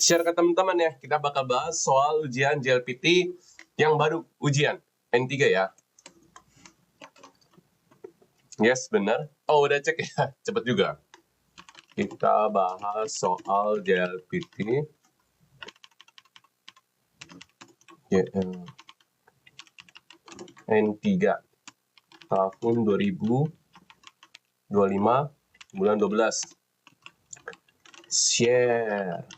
share ke teman-teman ya. Kita bakal bahas soal ujian JLPT yang baru ujian N3 ya. Yes, benar. Oh, udah cek ya. Cepet juga. Kita bahas soal JLPT N3 tahun 2025 bulan 12. Share.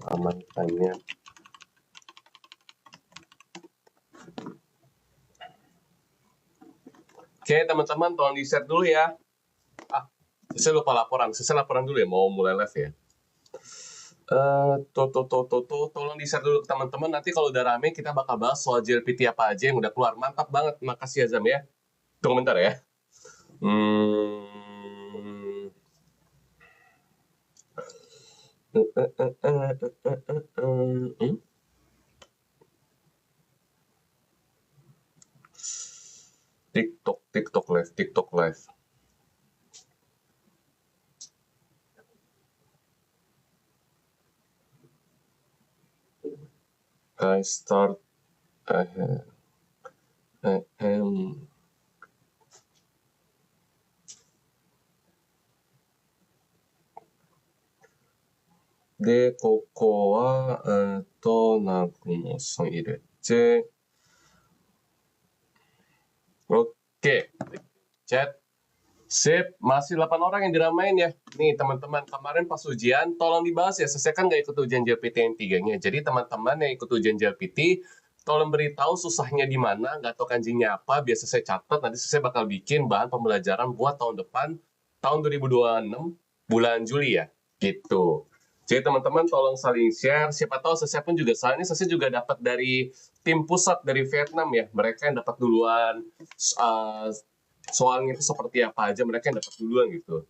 Aman tanya. Oke, teman-teman tolong di-share dulu ya. Saya lupa laporan. Saya laporan dulu ya, mau mulai live ya. Tolong di-share dulu ke teman-teman. Nanti kalau udah rame, kita bakal bahas soal JLPT apa aja yang udah keluar. Mantap banget. Makasih ya, Zam ya. Tunggu bentar ya. TikTok live. I startで、ここは、南雲さん入れて、Oke, chat. Sip, masih 8 orang yang diramain ya. Nih teman-teman, kemarin pas ujian, tolong dibahas ya. Saya kan nggak ikut ujian JLPT yang 3-nya. Jadi teman-teman yang ikut ujian JLPT, tolong beritahu susahnya di mana, nggak tahu kanjinya apa, biasa saya catat, nanti saya bakal bikin bahan pembelajaran buat tahun depan, tahun 2026, bulan Juli ya. Gitu. Jadi teman-teman tolong saling share, siapa tahu saya pun juga salah. Ini saya juga dapat dari tim pusat dari Vietnam ya. Mereka yang dapat duluan, soalnya itu seperti apa aja, mereka yang dapat duluan gitu.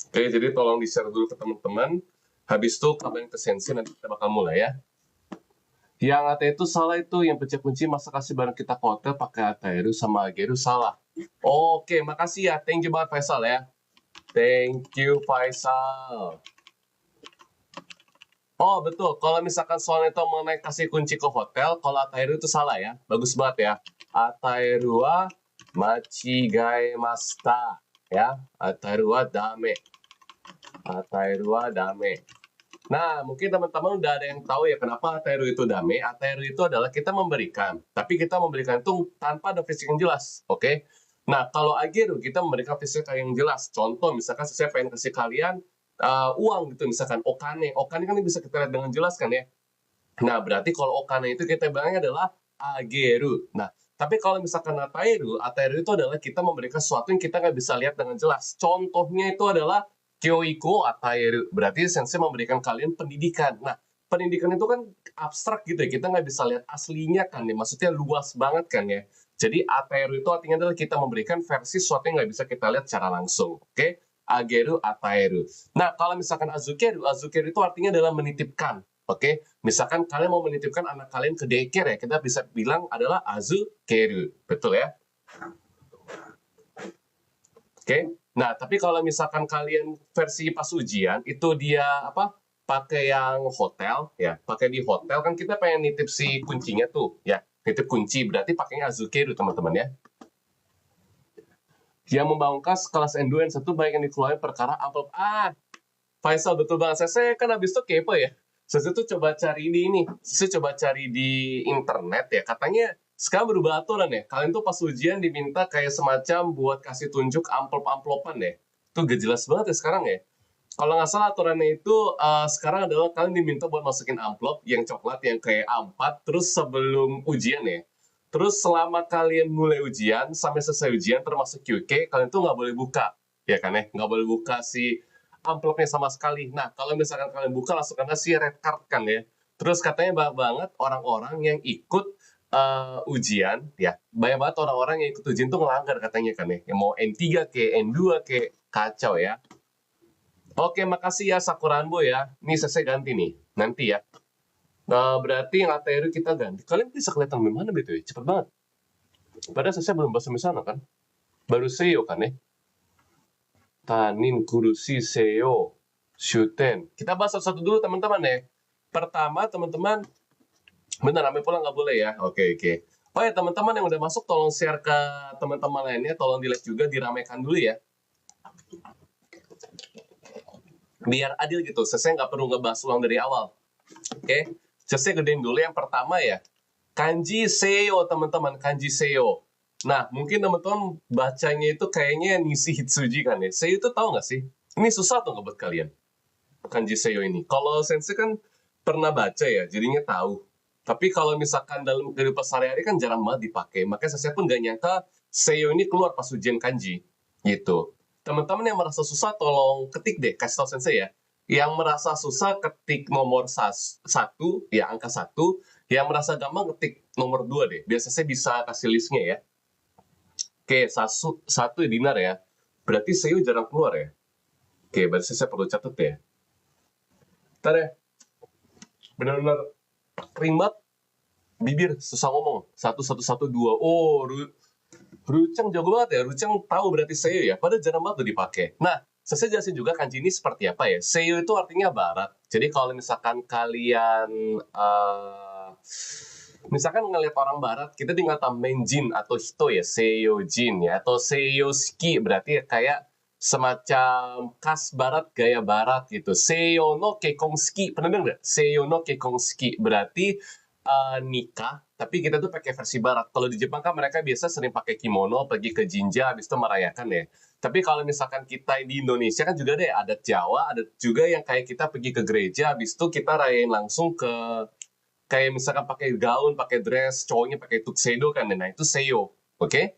Oke, jadi tolong di-share dulu ke teman-teman. Habis itu kabarin ke Sensei, nanti kita bakal mulai ya. Yang AT itu salah itu, yang pencet kunci masa kasih barang kita ke hotel pakai Atairu sama Ageru salah. Oke, makasih ya. Thank you banget Faisal ya. Thank you, Faisal. Oh, betul. Kalau misalkan soal itu mengenai kasih kunci ke hotel, kalau Atairu itu salah ya. Bagus banget ya. Atairu wa machigaemashita. Ya, Atairu wa dame. Atairu wa dame. Nah, mungkin teman-teman udah ada yang tahu ya kenapa Atairu itu dame. Atairu itu adalah kita memberikan. Tapi kita memberikan itu tanpa ada fisik yang jelas. Oke? Nah, kalau Ageru kita memberikan fisik yang jelas. Contoh, misalkan saya pengen kasih kalian uang gitu, misalkan Okane. Okane kan bisa kita lihat dengan jelas kan ya. Nah, berarti kalau Okane itu kita bilangnya adalah Ageru. Nah, tapi kalau misalkan Atairu itu adalah kita memberikan sesuatu yang kita nggak bisa lihat dengan jelas. Contohnya itu adalah Kyoiko Atairu. Berarti sensei memberikan kalian pendidikan. Nah, pendidikan itu kan abstrak gitu ya. Kita nggak bisa lihat aslinya kan ya. Maksudnya luas banget kan ya. Jadi Atairu itu artinya adalah kita memberikan versi sesuatu yang nggak bisa kita lihat secara langsung. Oke? Ageru, Atairu. Nah, kalau misalkan Azukeru itu artinya adalah menitipkan. Oke? Misalkan kalian mau menitipkan anak kalian ke daycare ya, kita bisa bilang adalah Azukeru. Betul ya? Oke? Nah, tapi kalau misalkan kalian versi pas ujian, itu dia apa? Pakai yang hotel, ya. Pakai di hotel, kan kita pengen nitip si kuncinya tuh, ya. Nitip kunci, berarti pakainya Azukeru, teman-teman ya. Yang membangun kelas N2, N1 baik yang dikeluarkan perkara amplop. Faisal, betul banget. Saya kan habis itu kepo ya. Saya tuh coba cari di internet ya. Katanya sekarang berubah aturan ya. Kalian tuh pas ujian diminta kayak semacam buat kasih tunjuk amplop-amplopan ya. Itu gak jelas banget ya sekarang ya. Kalau nggak salah aturannya itu sekarang adalah kalian diminta buat masukin amplop yang coklat yang kayak A4 terus sebelum ujian ya. Terus selama kalian mulai ujian sampai selesai ujian termasuk QK, kalian tuh nggak boleh buka, ya kan ya? Nggak boleh buka si amplopnya sama sekali. Nah, kalau misalkan kalian buka langsung kena si red card kan ya. Terus katanya banyak banget orang-orang yang ikut ujian, ya. Banyak banget orang-orang yang ikut ujian tuh ngelanggar katanya kan ya. Yang mau N3 ke N2 ke kacau ya. Oke, makasih ya Sakuranbo ya. Ini saya ganti nih, nanti ya. Nah, berarti yang Atairu kita ganti. Kalian bisa kelihatan di mana betul ya? Cepet banget. Padahal saya belum bahas sampai sana kan. Baru SEO kan ya. Tanin kurushi seyo. Shuten. Kita bahas satu-satu dulu teman-teman ya. Pertama teman-teman, benar rame pulang nggak boleh ya. Oke. Oh ya teman-teman yang udah masuk tolong share ke teman-teman lainnya, tolong di like juga, diramekan dulu ya. Biar adil gitu, saya nggak perlu ngebahas ulang dari awal. Oke, saya gedein dulu yang pertama ya. Kanji seyo teman-teman, kanji seyo. Nah, mungkin teman-teman bacanya itu kayaknya Nishi Hitsuji kan ya. Seyo itu tahu nggak sih? Ini susah tuh nggak buat kalian? Kanji seyo ini. Kalau sensei kan pernah baca ya, jadinya tahu. Tapi kalau misalkan dalam kehidupan sehari-hari kan jarang banget dipakai. Makanya saya pun nggak nyangka seyo ini keluar pas ujian kanji. Gitu. Teman-teman yang merasa susah tolong ketik deh, kasih tau sensei ya. Yang merasa susah ketik nomor 1, ya angka 1. Yang merasa gampang ketik nomor 2 deh. Biasanya saya bisa kasih listnya ya. Oke, 1 dinar ya. Berarti seyo jarang keluar ya. Oke, berarti saya perlu catat ya. Ntar ya. Benar-benar kerimat, bibir susah ngomong. 1, 1, 1, 2. Oh, Ruceng jago banget ya. Ruceng tahu berarti seyo ya. Padahal jarang banget tuh dipakai. Nah, saya jelasin juga kanji ini seperti apa ya. Seyo itu artinya barat. Jadi kalau misalkan kalian misalkan ngelihat orang barat, kita tinggal tambahin jin atau hito ya, seyo jin ya, atau seyo ski berarti kayak semacam khas barat, gaya barat gitu. Seyo no kekongski, pernah dengar nggak? Seyo no kekongski berarti nikah, tapi kita tuh pakai versi barat. Kalau di Jepang kan mereka biasa sering pakai kimono, pergi ke jinja, habis itu merayakan ya. Tapi kalau misalkan kita di Indonesia kan juga ada adat Jawa, ada juga yang kayak kita pergi ke gereja, habis itu kita rayain langsung ke kayak misalkan pakai gaun, pakai dress, cowoknya pakai tuxedo kan, nah itu seyo, oke?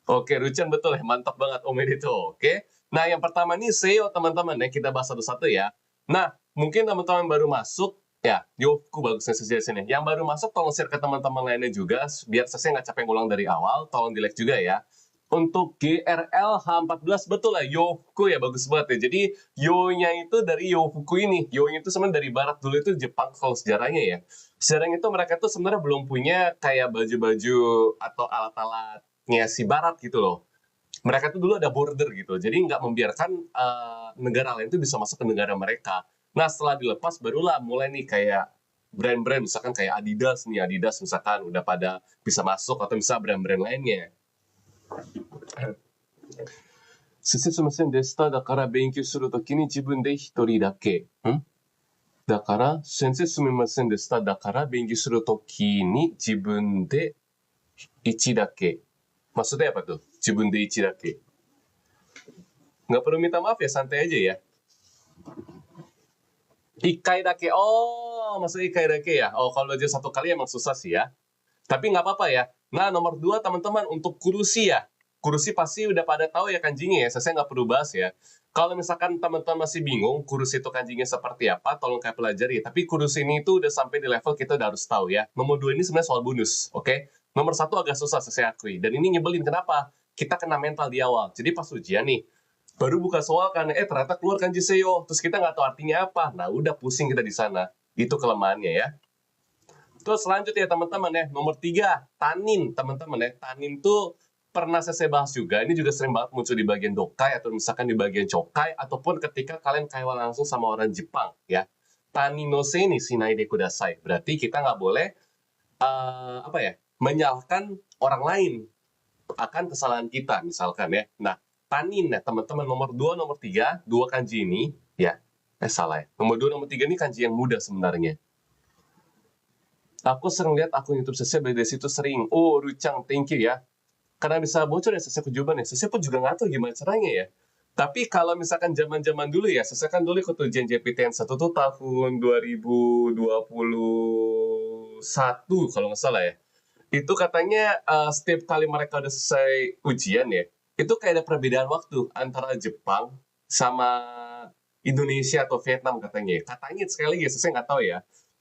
Oke, Ruchan betul ya, mantap banget Om Edito, oke? Nah yang pertama nih seyo teman-teman ya, kita bahas satu-satu ya. Nah mungkin teman-teman baru masuk, ya, Yoku bagusnya sejauh sini. Yang baru masuk tolong share ke teman-teman lainnya juga, biar saya nggak capek ngulang dari awal, tolong di like juga ya. Untuk GRL H14 betul lah, Yoku ya, bagus banget ya. Jadi Yo-nya itu dari Yofuku ini. Yo-nya itu sebenarnya dari barat, dulu itu Jepang kalau sejarahnya ya. Sejarahnya itu mereka tuh sebenarnya belum punya kayak baju-baju atau alat-alatnya si barat gitu loh. Mereka tuh dulu ada border gitu, jadi nggak membiarkan negara lain tuh bisa masuk ke negara mereka. Nah setelah dilepas barulah mulai nih kayak brand-brand misalkan kayak Adidas nih, Adidas misalkan udah pada bisa masuk atau bisa brand-brand lainnya. すみませんでした。だから勉強するときに自分で一人だけ。だから先生すみませんでした。だから勉強するときに自分で一だけ. Maksudnya apa tuh? Jibun de ichi dake. Nggak perlu minta maaf ya, santai aja ya. Ikai dake. Oh, maksudnya ikai dake ya. Oh, kalau aja satu kali emang susah sih ya. Tapi nggak apa-apa ya. Nah, nomor 2 teman-teman untuk kurusi ya. Kurusi pasti udah pada tahu ya kanjinya ya. Saya nggak perlu bahas ya. Kalau misalkan teman-teman masih bingung kurusi itu kanjinya seperti apa, tolong kayak pelajari. Tapi kurusi ini tuh udah sampai di level kita udah harus tahu ya. Nomor 2 ini sebenarnya soal bonus, oke? Nomor 1 agak susah saya akui. Dan ini nyebelin, kenapa? Kita kena mental di awal. Jadi pas ujian nih, baru buka soal kan, ternyata keluar kanji seyo. Terus kita nggak tahu artinya apa. Nah, udah pusing kita di sana. Itu kelemahannya ya. Terus selanjutnya teman-teman ya, nomor 3, tanin teman-teman ya. Tanin tuh pernah saya bahas juga, ini juga sering banget muncul di bagian dokai atau misalkan di bagian chokai ataupun ketika kalian kaiwa langsung sama orang Jepang ya. Taninose ni shinai de kudasai. Berarti kita nggak boleh menyalahkan orang lain akan kesalahan kita misalkan ya. Nah, tanin ya teman-teman, nomor 2, nomor 3, 2 kanji ini ya. Salah ya. Nomor 2, nomor 3 ini kanji yang mudah sebenarnya. Aku sering lihat akun YouTube Sese dari situ sering. Oh, Rucang, thank you ya. Karena bisa bocor ya Sese kejuban ya. Sese pun juga nggak tahu gimana caranya ya. Tapi kalau misalkan zaman-zaman dulu ya, Sese kan dulu ikut ujian JPTN 1 tuh tahun 2021 kalau nggak salah ya. Itu katanya setiap kali mereka udah selesai ujian ya, itu kayak ada perbedaan waktu antara Jepang sama Indonesia atau Vietnam katanya. Katanya sekali lagi ya, saya nggak tahu ya.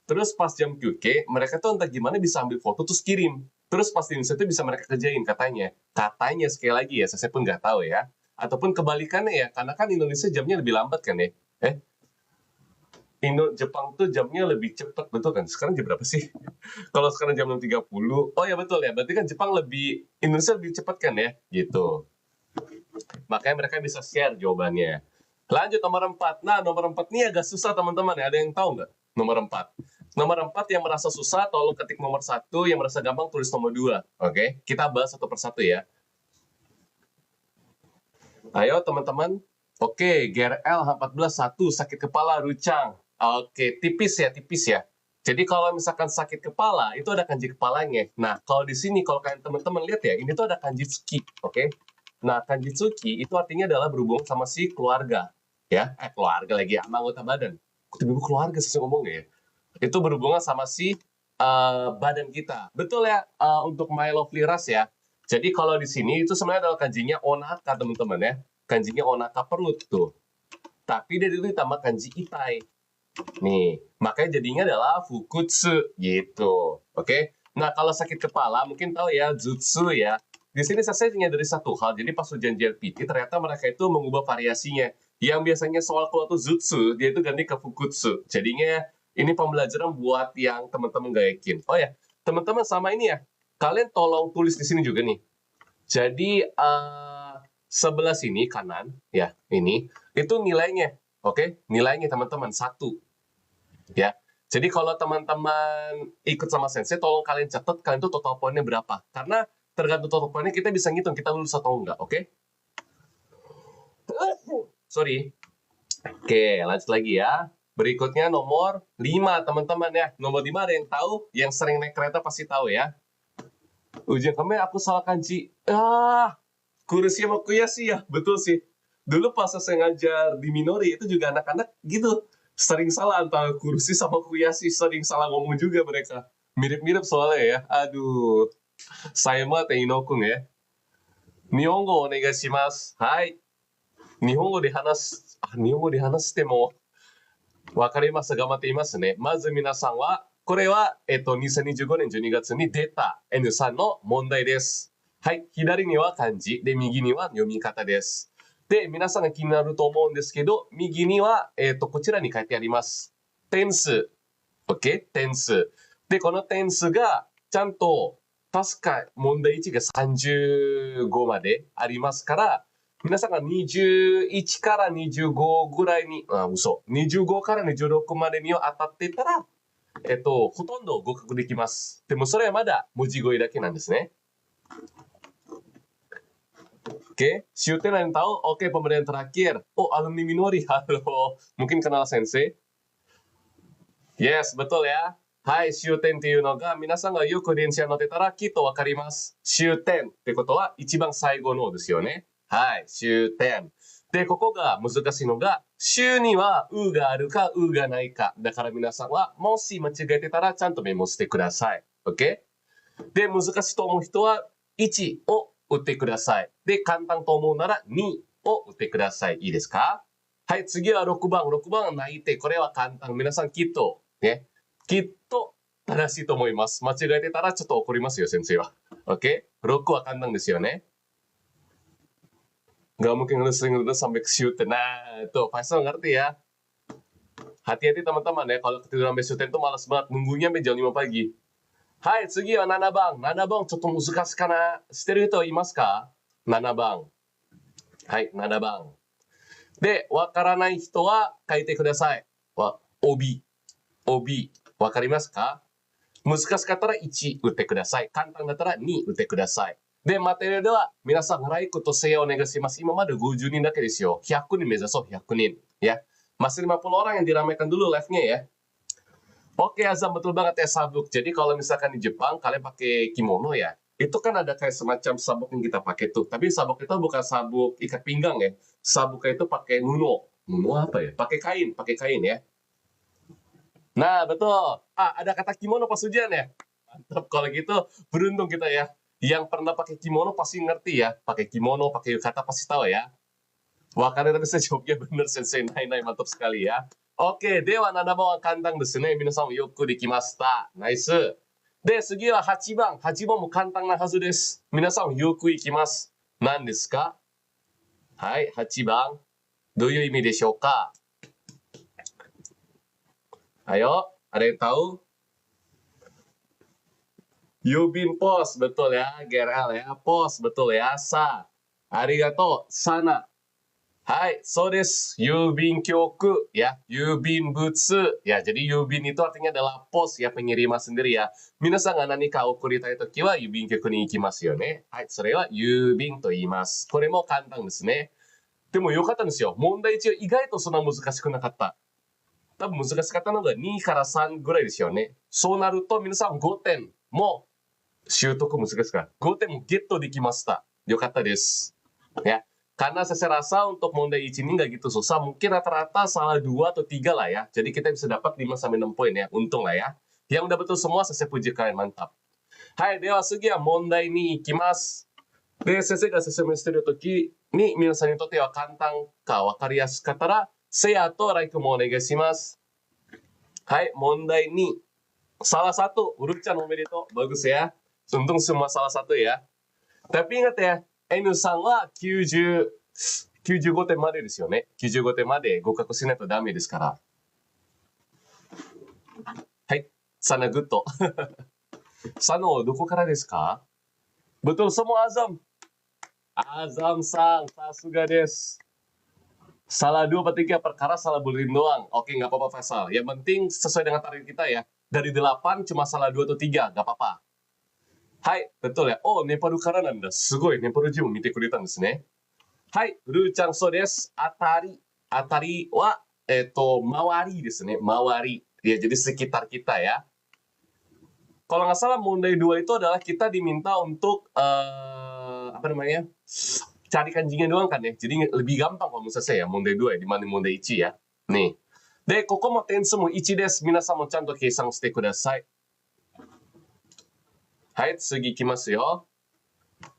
Terus pas jam QK, mereka tuh entah gimana bisa ambil foto terus kirim. Terus pas di Indonesia tuh bisa mereka kerjain katanya. Katanya sekali lagi ya, saya pun nggak tahu ya. Ataupun kebalikannya ya, karena kan Indonesia jamnya lebih lambat kan ya. Jepang tuh jamnya lebih cepat, betul kan? Sekarang jam berapa sih? Kalau sekarang jam 6.30, oh ya betul ya, berarti kan Jepang Indonesia lebih cepat kan ya? Gitu. Makanya mereka bisa share jawabannya. Lanjut nomor 4. Nah, nomor 4 ini agak susah teman-teman ya. Ada yang tahu nggak? Nomor 4. Nomor 4 yang merasa susah, tolong ketik nomor 1. Yang merasa gampang, tulis nomor 2. Oke? Kita bahas satu persatu ya. Ayo teman-teman. Oke, GRL H14 1, sakit kepala, rucang. Oke, tipis ya. Jadi kalau misalkan sakit kepala, itu ada kanji kepalanya. Nah, kalau di sini, kalau kalian teman-teman lihat ya, ini tuh ada kanji tsuki, oke? Nah, kanji tsuki itu artinya adalah berhubung sama si keluarga, ya? Keluarga lagi, sama anggota badan. Tiba-tiba keluarga sesuai ngomongnya ya. Itu berhubungan sama si badan kita. Betul ya, untuk My Lovely Ras ya. Jadi kalau di sini itu sebenarnya adalah kanjinya onaka, teman-teman ya. Kanjinya onaka perut tuh. Tapi dia itu ditambah kanji itai. Nih, makanya jadinya adalah fukutsu gitu. Oke. Nah, kalau sakit kepala mungkin tahu ya jutsu ya. Di sini saya dari satu hal. Jadi pas ujian JLPT ternyata mereka itu mengubah variasinya. Yang biasanya soal keluar tuh jutsu, dia itu ganti ke fukutsu. Jadinya ini pembelajaran buat yang teman-teman gak yakin. Oh ya, teman-teman sama ini ya. Kalian tolong tulis di sini juga nih. Jadi sebelah sini kanan ya, ini itu nilainya. Oke, nilainya teman-teman 1. Ya. Jadi kalau teman-teman ikut sama sensei, tolong kalian catat kalian tuh total poinnya berapa. Karena tergantung total poinnya kita bisa ngitung kita lulus atau enggak, oke? Sorry. Oke, lanjut lagi ya. Berikutnya nomor 5, teman-teman ya. Nomor 5 ada yang tahu? Yang sering naik kereta pasti tahu ya. Ujian kemarin aku salah kanji. Kurusi sama kuyashi ya. Betul sih. Dulu pas saya ngajar di Minori, itu juga anak-anak gitu. Sering salah antara kurusi sama kuyashi. Sering salah ngomong juga mereka. Mirip-mirip soalnya ya. Aduh. Saya mah Inokun ya. Nihongo onegaishimasu. Hai. Nihongo de hanasu mo わかります。頑張っていますね。まず皆さんは、これは、2025年12月に出た N3 の問題です。はい。左には漢字。で、右には読み方です。で、皆さんが気になると思うんですけど、右には、こちらに書いてあります。点数。OK? 点数。で、この点数が、ちゃんと、確か問題1が35までありますから、皆さんが21から25ぐらいに、25から26までには当たっていたら、ほとんど合格できます。でもそれはまだ文字声だけなんですね。Oke, Shuten yang tahu? Oke, pemberian terakhir. Oh, alumni Minori. Halo, mungkin kenal sensei? Yes, betul ya. Hai, 終点っていうのが皆さんがよく電車に乗ってたらきっとわかります。終点ってことは一番最後のですよね。はい、終点。で、ここが難しいのが、週にはうがあるかうがないか。だから皆さんは、もし間違えてたらちゃんとメモしてください。OK? で、難しいと思う人は1を打ってください。で、簡単と思うなら2を打ってください。いいですか？はい、次は6番。6番は泣いて、これは簡単。皆さんきっと、ね、きっと正しいと思います。間違えてたらちょっと怒りますよ、先生は。OK? 6は簡単ですよね。Gak mungkin ngelus-ngelus sampai ke shoot. Nah, itu Faisal ngerti ya. Hati-hati teman-teman ya, kalau ketiduran sampai shoot itu malas banget. Nunggunya sampai jam 5 pagi. Hai, 次は7番。7番ちょっと難しいかな。知ってる人いますか？ 7 番。はい、7番。で、わからない人は書いてください。帯。帯。わかりますか？難しかったら1打ってください。簡単だったら2打ってください。で、マテリアルでは皆さん、ライクとシェアお願いします。今まで50人だけですよ。100人目指そう、100人. Ya. Masih 50 orang yang diramaikan dulu live-nya ya. Oke, Azam, betul banget ya sabuk. Jadi kalau misalkan di Jepang, kalian pakai kimono ya. Itu kan ada kayak semacam sabuk yang kita pakai tuh. Tapi sabuk itu bukan sabuk ikat pinggang ya. Sabuknya itu pakai nuno. Nuno apa ya? Pakai kain ya. Nah, betul. Ada kata kimono pas ujian ya? Mantap, kalau gitu beruntung kita ya. Yang pernah pakai kimono pasti ngerti ya. Pakai kimono, pakai yukata pasti tahu ya. Wah, karena tadi saya jawabnya benar, sensei. Nai, mantap sekali ya. Oke, では7番は簡単ですね。皆さんもよくできました。ナイス。で、次は8番。8番も簡単なはずです。皆さんもよくいきます。何ですか？はい、8番。どういう意味でしょうか？Ayo, ada yang tahu? Yubin pos, betul ya. GRL ya, pos, betul ya. Sa. arigato, sana. Hai, so desu. Yubin kyoku, ya. Yubin butsu, ya. Jadi yubin itu artinya adalah pos, ya, pengiriman sendiri, ya. Minasan ga nanika okuritai toki wa yubin kyoku ni ikimasu yo ne. Hai, sore wa yubin to iimasu. これも簡単ですね。でもよかったんですよ。問題1は意外とそんな難しくなかった。多分難しかったのが2から3ぐらいですよね。そうなると皆さん5点も習得難しいから。5点もゲットできました。よかったです。Ya. Karena saya rasa untuk mondai ichi ini nggak gitu susah. Mungkin rata-rata salah 2 atau 3 lah ya. Jadi kita bisa dapat 5-6 poin ya. Untung lah ya. Yang udah betul semua saya puji kalian. Mantap. Hai, では次は問題に行きます。で、先生が説明しているときに皆さんにとっては簡単か分かりやすかったら、せやとライクもお願いします。はい、問題2。Salah satu, Uruchan omedetou. Bagus ya. Untung semua salah satu ya. Tapi ingat ya, N さんは95点までですよね。95点まで合格しないとダメですから。はい、サナグッド。サノ、どこからですか？ Betul semua Azam. Azam sang, sasuga des. Salah 2 atau 3 perkara salah buletin doang. Oke, nggak apa-apa Faisal. Yang penting sesuai dengan target kita ya. Dari 8 cuma salah 2 atau 3, nggak apa-apa. Hai, betul ya. Oh, Nepal からなんだ。すごい、ネパル人も見てくれたんですね。はい、ルーちゃんそうです。当たり。当たりは、周りですね。周り。Ya, jadi sekitar kita ya. Kalau nggak salah, mondai 2 itu adalah kita diminta untuk, apa namanya, cari kanjinya doang kan ya. Jadi lebih gampang kalau menurut saya ya, mondai 2 ya, dibanding mondai 1 ya. Nih. De, ここも点数も1です。皆さんもちゃんと計算してください。はい、次いきますよ。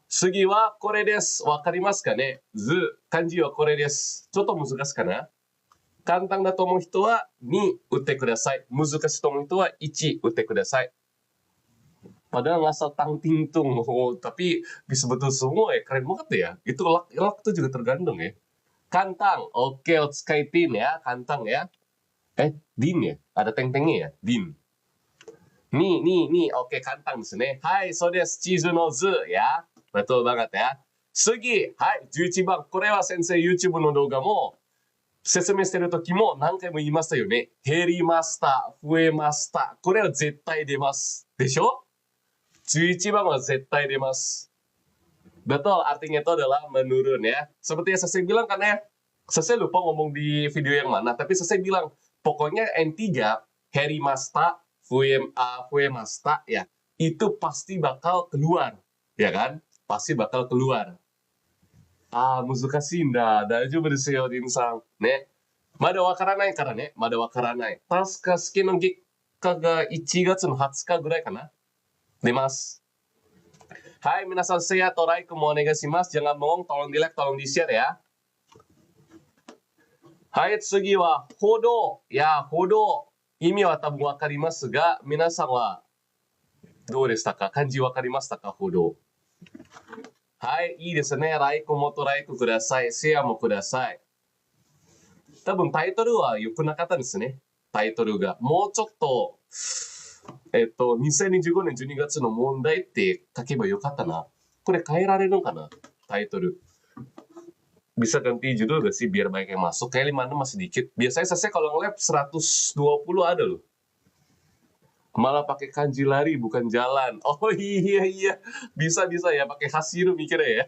次はこれです。わかりますかね？図、漢字はこれです。ちょっと難しいかな？簡単だと思う人は2打ってください。難しいと思う人は1打ってください。Padahal ngasal tang tingtung, tapi bisa betul semua ya, keren banget ya. Itu luck itu juga tergantung ya. Kantang, oke, otskaitin ya, kantang ya. Din ya, ada teng-tengnya ya, din. Nih, oke, kantang desu ne. Hai, so desu, chizu no zu ya. Betul banget ya. Sugi, hai, 11番。これは先生 YouTube の動画も説明してる時も何回も言いましたよね。減りました、増えました。これは絶対出ます。でしょ？11番は絶対出ます。Betul, artinya itu adalah menurun ya. Seperti yang saya bilang kan ya, saya lupa ngomong di video yang mana, tapi saya bilang, pokoknya N3, herimasta, fuemasta, ya, itu pasti bakal keluar, ya kan? Pasti bakal keluar. Muzukashi nda, daijoubu desu yo, Din-san. Ne. Mada wakaranai kara ne, mada wakaranai. Tasukka suki no gekka ga 1月の20日ぐらいかな。出ます。Hai, minasan saya atau like mau onegaishimasu. Jangan bohong, tolong di like, tolong di share ya. Hai, 次は歩道。や、歩道。意味は多分わかりますが、皆さんはどうでしたか？漢字わかりましたか？歩道。はい、いいですね。likeもと like ください。シェアもください。多分タイトルは良くなかったですね。タイトルが。もうちょっと、2025年12月の問題って書けばよかったな。これ変えられるのかな？タイトル。Bisa ganti judul gak sih biar banyak yang masuk? Kayak 56 masih dikit. Biasanya saya kalau nge-lab 120 ada loh. Malah pakai kanji lari bukan jalan. Oh iya. Bisa ya pakai hasiru mikirnya ya.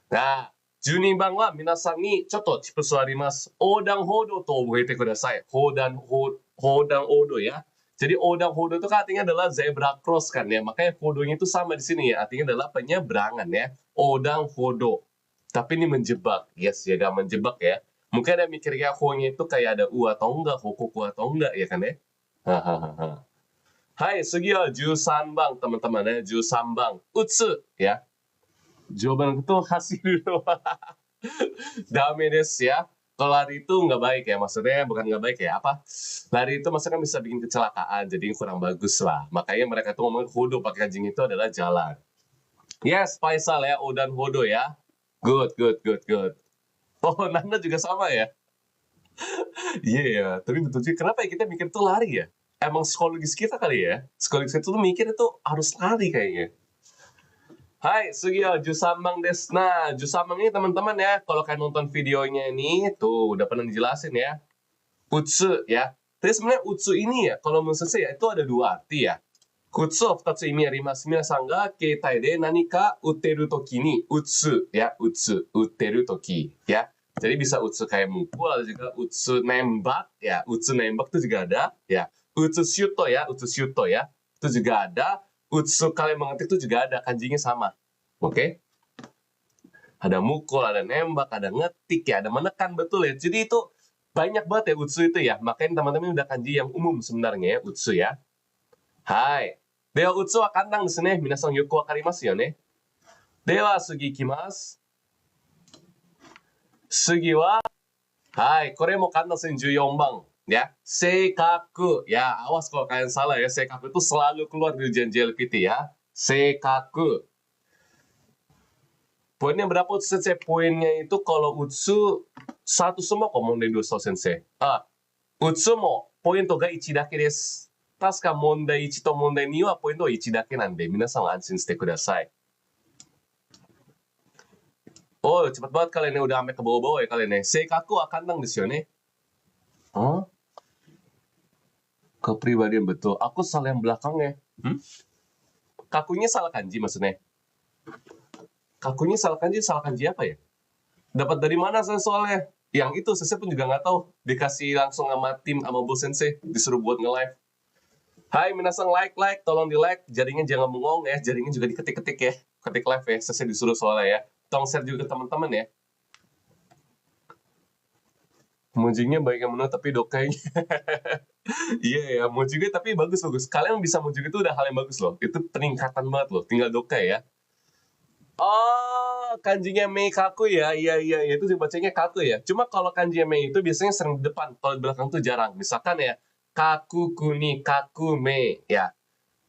Nah, 12番は皆さんにちょっとチップスあります。横断歩道と覚えてください。横断歩道ya. Jadi odang hodo itu kan artinya adalah zebra cross kan ya. Makanya hodonya itu sama di sini ya. Artinya adalah penyeberangan ya. Odang hodo. Tapi ini menjebak. Yes, ya gak menjebak ya. Mungkin ada mikirnya ho-nya itu kayak ada u atau enggak, hokoku atau enggak ya kan ya. Hai, 次は13番 teman-teman ya. 13番。打つ ya. Jawaban itu hasil. Dame desu ya. Kalau lari itu nggak baik ya, maksudnya bukan nggak baik ya, apa? Lari itu maksudnya bisa bikin kecelakaan, jadi kurang bagus lah. Makanya mereka tuh ngomong hodo pakai anjing itu adalah jalan. Yes, Faisal ya, udan hodo ya. Good. Oh, Nanda juga sama ya? Iya, tapi betul juga. Kenapa ya kita mikir itu lari ya? Emang psikologis kita kali ya? Psikologis kita tuh mikir itu harus lari kayaknya. Hai, Sugio, Jusamang des. Nah, Jusamang ini teman-teman ya, kalau kalian nonton videonya ini, tuh udah pernah dijelasin ya. Utsu ya. Tapi sebenarnya utsu ini ya, kalau menurut saya itu ada dua arti ya. Kutsu of tatsu imi arimasu. Minasan ga keitai de nanika utteru toki ni utsu ya, utsu, utteru toki ya. Jadi bisa utsu kayak mukul, ada juga utsu nembak ya. Utsu nembak itu juga ada ya. Utsu shuto ya, utsu shuto ya. Itu juga ada. Utsu kalian mengetik itu juga ada, kanjinya sama. Oke? Ada mukul, ada nembak, ada ngetik ya, ada menekan, betul ya. Jadi itu banyak banget ya utsu itu ya. Makanya teman-teman udah kanji yang umum sebenarnya ya, utsu ya. Hai. Dewa utsu wa kantang desu ne. Minasan yoku wakarimasu yo ne. Dewa sugi ikimasu. Sugi wa, hai, kore mo kantang desu, 14 bang. Ya, seikaku. Ya, awas kalau kalian salah ya. Seikaku itu selalu keluar di ujian JLPT ya. Seikaku. Poinnya berapa Utsu Sensei? Poinnya itu kalau Utsu satu semua kok mondai desu Sensei. Utsu mo pointo ga 1だけです。確か問題1と問題2はポイントは1だけなんで、皆さん安心してください。Oh, cepat banget kalian ya, udah sampai ke bawah-bawah ya kalian ya. Seikaku wa kantang desu yo ne. Hah? Kepribadian betul. Aku salah yang belakangnya. Kakunya salah kanji maksudnya. Kakunya salah kanji apa ya? Dapat dari mana saya soalnya? Yang itu saya pun juga nggak tahu. Dikasih langsung sama tim sama Bu Sensei, disuruh buat nge-live. Hai, minasan like, tolong di like. Jaringnya jangan bengong ya, jaringnya juga diketik-ketik ya. Ketik live ya, saya disuruh soalnya ya. Tolong share juga ke teman-teman ya. Mojingnya baik yang menurut tapi dokainya. Iya ya, mojingnya tapi bagus. Kalian bisa mojing itu udah hal yang bagus loh. Itu peningkatan banget loh, tinggal dokai ya. Oh, kanjinya Mei kaku ya. Iya, itu bacanya kaku ya. Cuma kalau kanjinya Mei itu biasanya sering di depan, kalau di belakang tuh jarang. Misalkan ya, kaku kuni kaku Mei ya.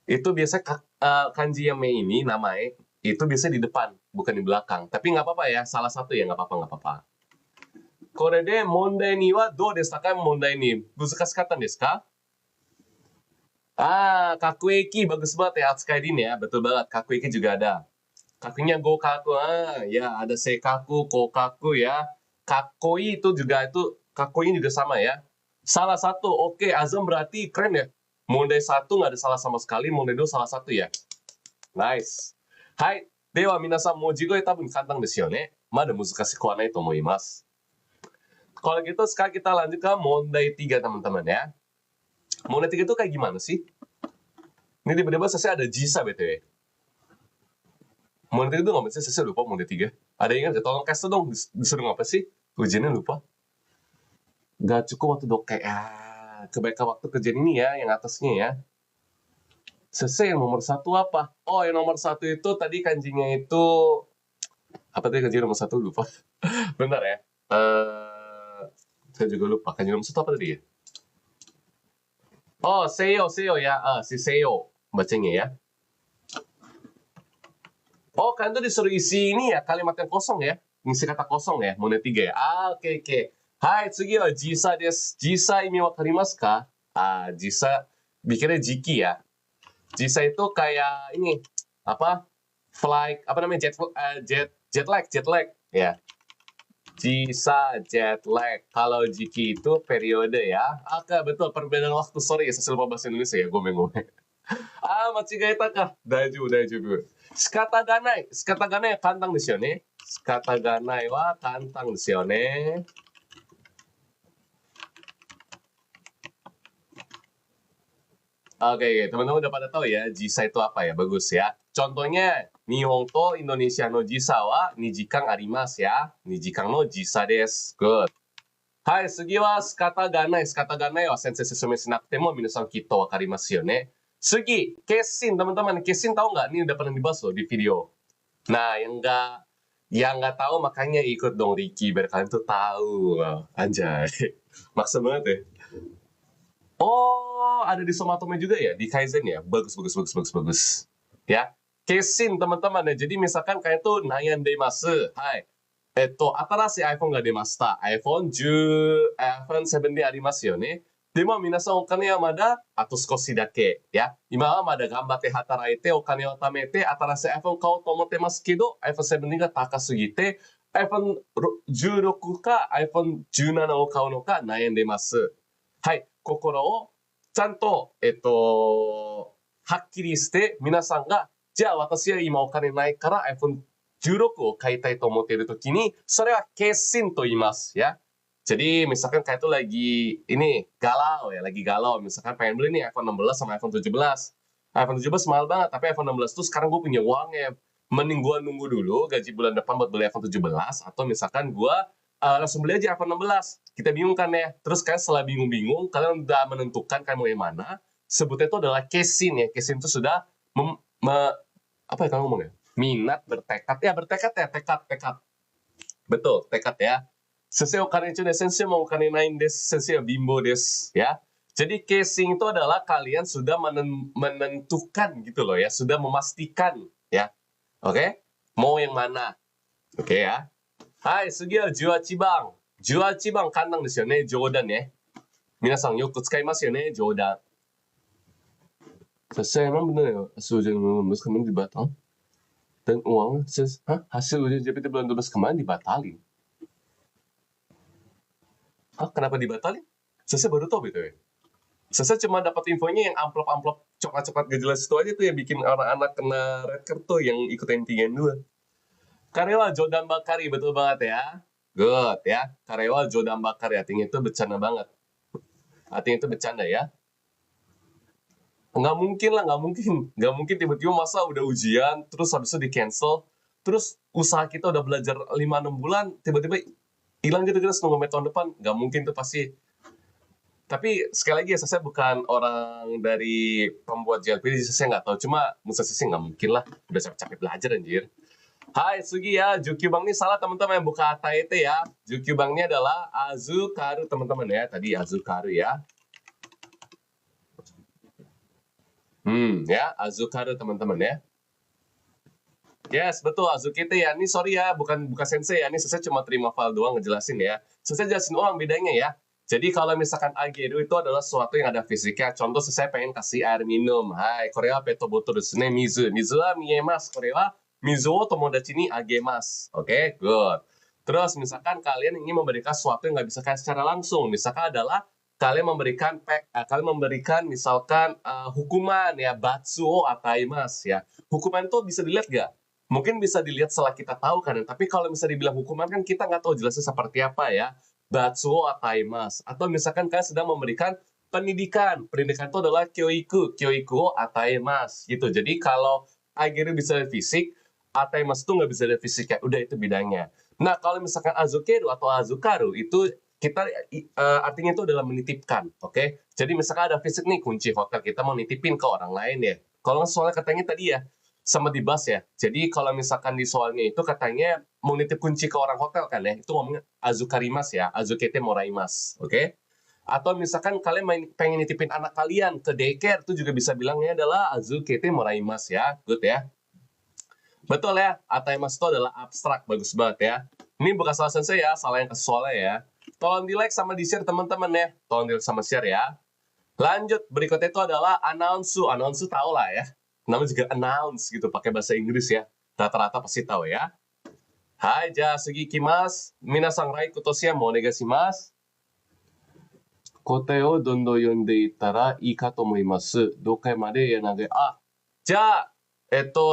Itu biasanya kanji yang Mei ini namanya itu biasanya di depan, bukan di belakang. Tapi nggak apa-apa ya, salah satu ya nggak apa-apa. Kore de mondai ni wa dou desu ka? Mondai ni muzukashikatta desu ka? Kakueki bagus banget ya, Atsukai Rin ya, betul banget. Kakueki juga ada. Kakunya gokaku, ya ada seikaku, kokaku ya. Kakoi itu kakoinya juga sama ya. Salah satu, oke, Azam berarti keren ya. Mondai 1 nggak ada salah sama sekali, mondai 2 salah satu ya. Nice. Hai, dewa minasan mojigo tabun kantang desu yo ne. Mada muzukashiku wa nai to omoimasu. Kalau gitu sekarang kita lanjut ke mondai 3 teman-teman ya. Mondai 3 itu kayak gimana sih? Ini tiba-tiba saya ada jisa BTW. Mondai 3 itu nggak sih? Saya lupa mondai 3. Ada yang ingat? Tolong kasih dong, disuruh apa sih? Ujiannya lupa. Gak cukup waktu dokai. Kebaikan waktu kerjaan ini ya, yang atasnya ya. Selesai yang nomor 1 apa? Oh, yang nomor 1 itu tadi kanjinya itu... Apa tadi kanji nomor 1? Lupa. Bentar ya. Saya juga lupa. Kanji nomor 1 apa tadi ya? Oh, Seiyo ya. Si Seiyo bacanya ya. Oh, kan tuh disuruh isi ini ya, kalimat yang kosong ya. Ngisi kata kosong ya, mondai 3 ya. Oke. Hai, tsugi wa jisa desu. Jisa imi wakarimasu ka? Jisa bikinnya jiki ya. Jisa itu kayak ini, apa? Flight, apa namanya? Jet lag ya. Jisa jet lag. Kalau jiki itu periode ya. Oke, betul, perbedaan waktu. Sorry ya, saya lupa bahasa Indonesia ya, gomeng. Machigaeta ka? Daijoubu. Shikata ga nai. Shikata ga nai wa kantang desu yo ne. Shikata ga nai wa kantang desu yo ne. Oke, teman-teman udah pada tahu ya, jisa itu apa ya? Bagus ya. Contohnya, Nihon to Indonesia no jisa wa 2 jikan arimasu ya. 2 jikan no jisa desu. Good. Hai, sugi wa shikata ga nai. Shikata ga nai wa sensei susume shinakute mo minasan kitto wakarimasu yo ne. Sugi, kesin teman-teman. Kesin tahu nggak? Ini udah pernah dibahas loh di video. Nah, yang nggak tahu makanya ikut dong Ricky biar kalian tuh tahu. Anjay. Maksa banget ya. Oh, ada di Somatome juga ya, di Kaizen ya. Bagus. Ya, kesin teman-teman ya. Jadi misalkan kayak tuh nayandemasu. Hai. Atarashi iPhone ga demashita. iPhone 7 arimasu yo ne. でも皆さんお金はまだあと少しだけ。や、今はまだ頑張って働いてお金を貯めて新しい iPhone 買おうと思ってますけど、iPhone 17が高すぎて、iPhone 16か iPhone 17を買うのか悩んでます。はい、心をちゃんと、はっきりして、皆さんが、じゃあ私は今お金ないから iPhone 16を買いたいと思っているときに、それは決心と言います。Ya. Jadi misalkan kayak itu lagi ini galau ya, lagi galau. Misalkan pengen beli nih iPhone 16 sama iPhone 17. iPhone 17 mahal banget, tapi iPhone 16 tuh sekarang gue punya uangnya. Mending gue nunggu dulu gaji bulan depan buat beli iPhone 17, atau misalkan gue langsung beli aja iPhone 16. Kita bingung kan ya. Terus kalian setelah bingung-bingung, kalian udah menentukan kalian mau yang mana. Sebutnya itu adalah kesin ya. Kesin itu sudah apa ya kamu ngomong ya? Minat, bertekad. Ya bertekad ya, tekad. Betul, tekad ya. Sensei o kane desu, sensei mau kane nai desu, sensei bimbo desu, ya. Jadi casing itu adalah kalian sudah menentukan gitu loh ya, sudah memastikan ya. Oke? Mau yang mana? Oke ya. Hai, sugi wa 18番。18番簡単ですよね、冗談ね。皆さんよく使いますよね、冗談。Saya emang bener ya, hasil ujian 2012 kemarin dibatal. Dan uang, hasil ujian JPT bulan 12 kemarin dibatalin. Hah, kenapa dibatalin? Saya baru tahu gitu ya. Saya cuma dapat infonya yang amplop-amplop coklat-coklat gak jelas itu aja tuh yang bikin anak-anak kena red card tuh yang ikutin 3-2. Karewa Jodan Bakari, betul banget ya. Good ya. Karewa Jodan Bakari, artinya itu bercanda banget. Artinya itu bercanda ya. Nggak mungkin lah, nggak mungkin tiba-tiba masa udah ujian terus habis itu di cancel, terus usaha kita udah belajar 5-6 bulan tiba-tiba hilang gitu nunggu tahun depan. Nggak mungkin tuh pasti. Tapi sekali lagi ya, saya bukan orang dari pembuat JLP, jadi saya nggak tahu, cuma menurut saya sih nggak mungkin lah, udah capek-capek belajar anjir. Hai Sugi ya, Jukyu Bang ini salah teman-teman yang buka ATT ya. Jukyu Bang ini adalah Azukaru teman-teman ya, tadi Azukaru ya. Ya, Azukaru teman-teman ya. Yes, betul, Azukite ya. Ini sorry ya, bukan sensei ya. Ini saya cuma terima file doang ngejelasin ya. Saya jelasin ulang bedanya ya. Jadi kalau misalkan ageru itu adalah sesuatu yang ada fisiknya. Contoh saya pengen kasih air minum. Hai, korea peto botol desu ne, mizu. Mizu wa miemasu. Korea mizu wo tomodachi ni agemasu. Oke, good. Terus misalkan kalian ingin memberikan sesuatu yang nggak bisa kalian secara langsung. Misalkan adalah kalian memberikan misalkan hukuman ya, batsu ataimas ya. Hukuman itu bisa dilihat gak? Mungkin bisa dilihat setelah kita tahu kan, tapi kalau misalnya dibilang hukuman kan kita nggak tahu jelasnya seperti apa ya. Batsu ataimas. Atau misalkan kalian sedang memberikan pendidikan. Pendidikan itu adalah kyoiku ataimas gitu. Jadi kalau ageru bisa dari fisik, ataimas itu nggak bisa dari fisik ya. Udah itu bidangnya. Nah kalau misalkan azukeru atau azukaru itu kita artinya itu adalah menitipkan, oke? Jadi misalkan ada fisik nih, kunci hotel kita mau nitipin ke orang lain ya. Kalau soalnya katanya tadi ya, sama dibahas ya. Jadi kalau misalkan di soalnya itu katanya mau nitip kunci ke orang hotel kan ya, itu ngomongnya azukarimas ya, azukete moraimas, oke? Atau misalkan kalian pengen nitipin anak kalian ke daycare, itu juga bisa bilangnya adalah azukete moraimas ya, good ya. Betul ya, ataimas itu adalah abstrak, bagus banget ya. Ini bukan salah sensei ya, salah yang ke soalnya ya. Tolong di like sama di share teman-teman ya. Tolong di like sama share ya. Lanjut, berikutnya itu adalah announce. Announce tahu lah ya. Namanya juga announce gitu, pakai bahasa Inggris ya. Rata-rata pasti tahu ya. Hai, ja sugi ikimasu. Minasan rai kotoshiya mo onegaishimasu. Kotae o dondo yonde ittara ii ka to omoimasu. Dokai made yanage. Ja,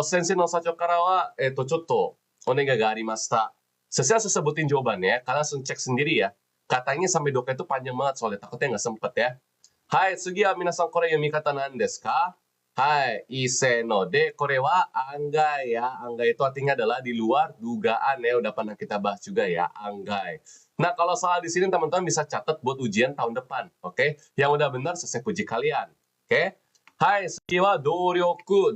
sensei no sacho kara wa, ちょっとお願いがありました. Saya sebutin jawabannya, kalian langsung cek sendiri ya. Katanya sampai doka itu panjang banget soalnya, takutnya nggak sempet ya. Hai, sugi wa minasan kore yomikata nan desu ka? Hai, ise no de, kore wa anggai ya. Anggai itu artinya adalah di luar dugaan ya, udah pernah kita bahas juga ya, anggai. Nah, kalau salah di sini teman-teman bisa catat buat ujian tahun depan, oke? Yang udah benar saya puji kalian, oke? Hai, sugi wa doryoku.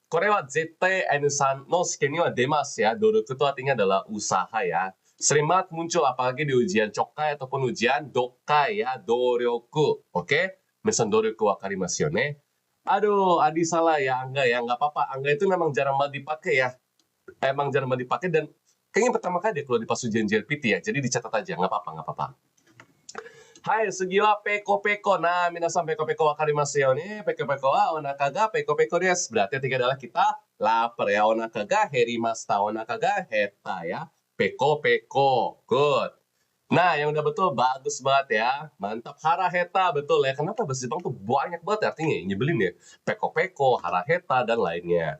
Kore wa zettai N3 no shiken ni wa demasu ya. Doryoku itu artinya adalah usaha ya. Sering banget muncul apalagi di ujian chokai ataupun ujian dokai ya, doryoku. Oke? Misalnya doryoku wakarimasu yo ne. Aduh, Adi salah ya, Angga ya. Nggak apa-apa. Angga itu memang jarang banget dipakai ya. Emang jarang banget dipakai dan kayaknya pertama kali dia keluar di pas ujian JLPT ya. Jadi dicatat aja, nggak apa-apa. Hai, sugi wa peko peko. Nah, minasan peko peko wakarimasu yo ne. Peko peko wa onaka ga peko peko desu. Berarti artinya adalah kita lapar ya. Onaka ga herimasta. Onaka ga heta ya. Peko peko. Good. Nah, yang udah betul bagus banget ya. Mantap. Hara heta betul ya. Kenapa bahasa Jepang tuh banyak banget artinya? Nyebelin ya. Peko peko, hara heta dan lainnya.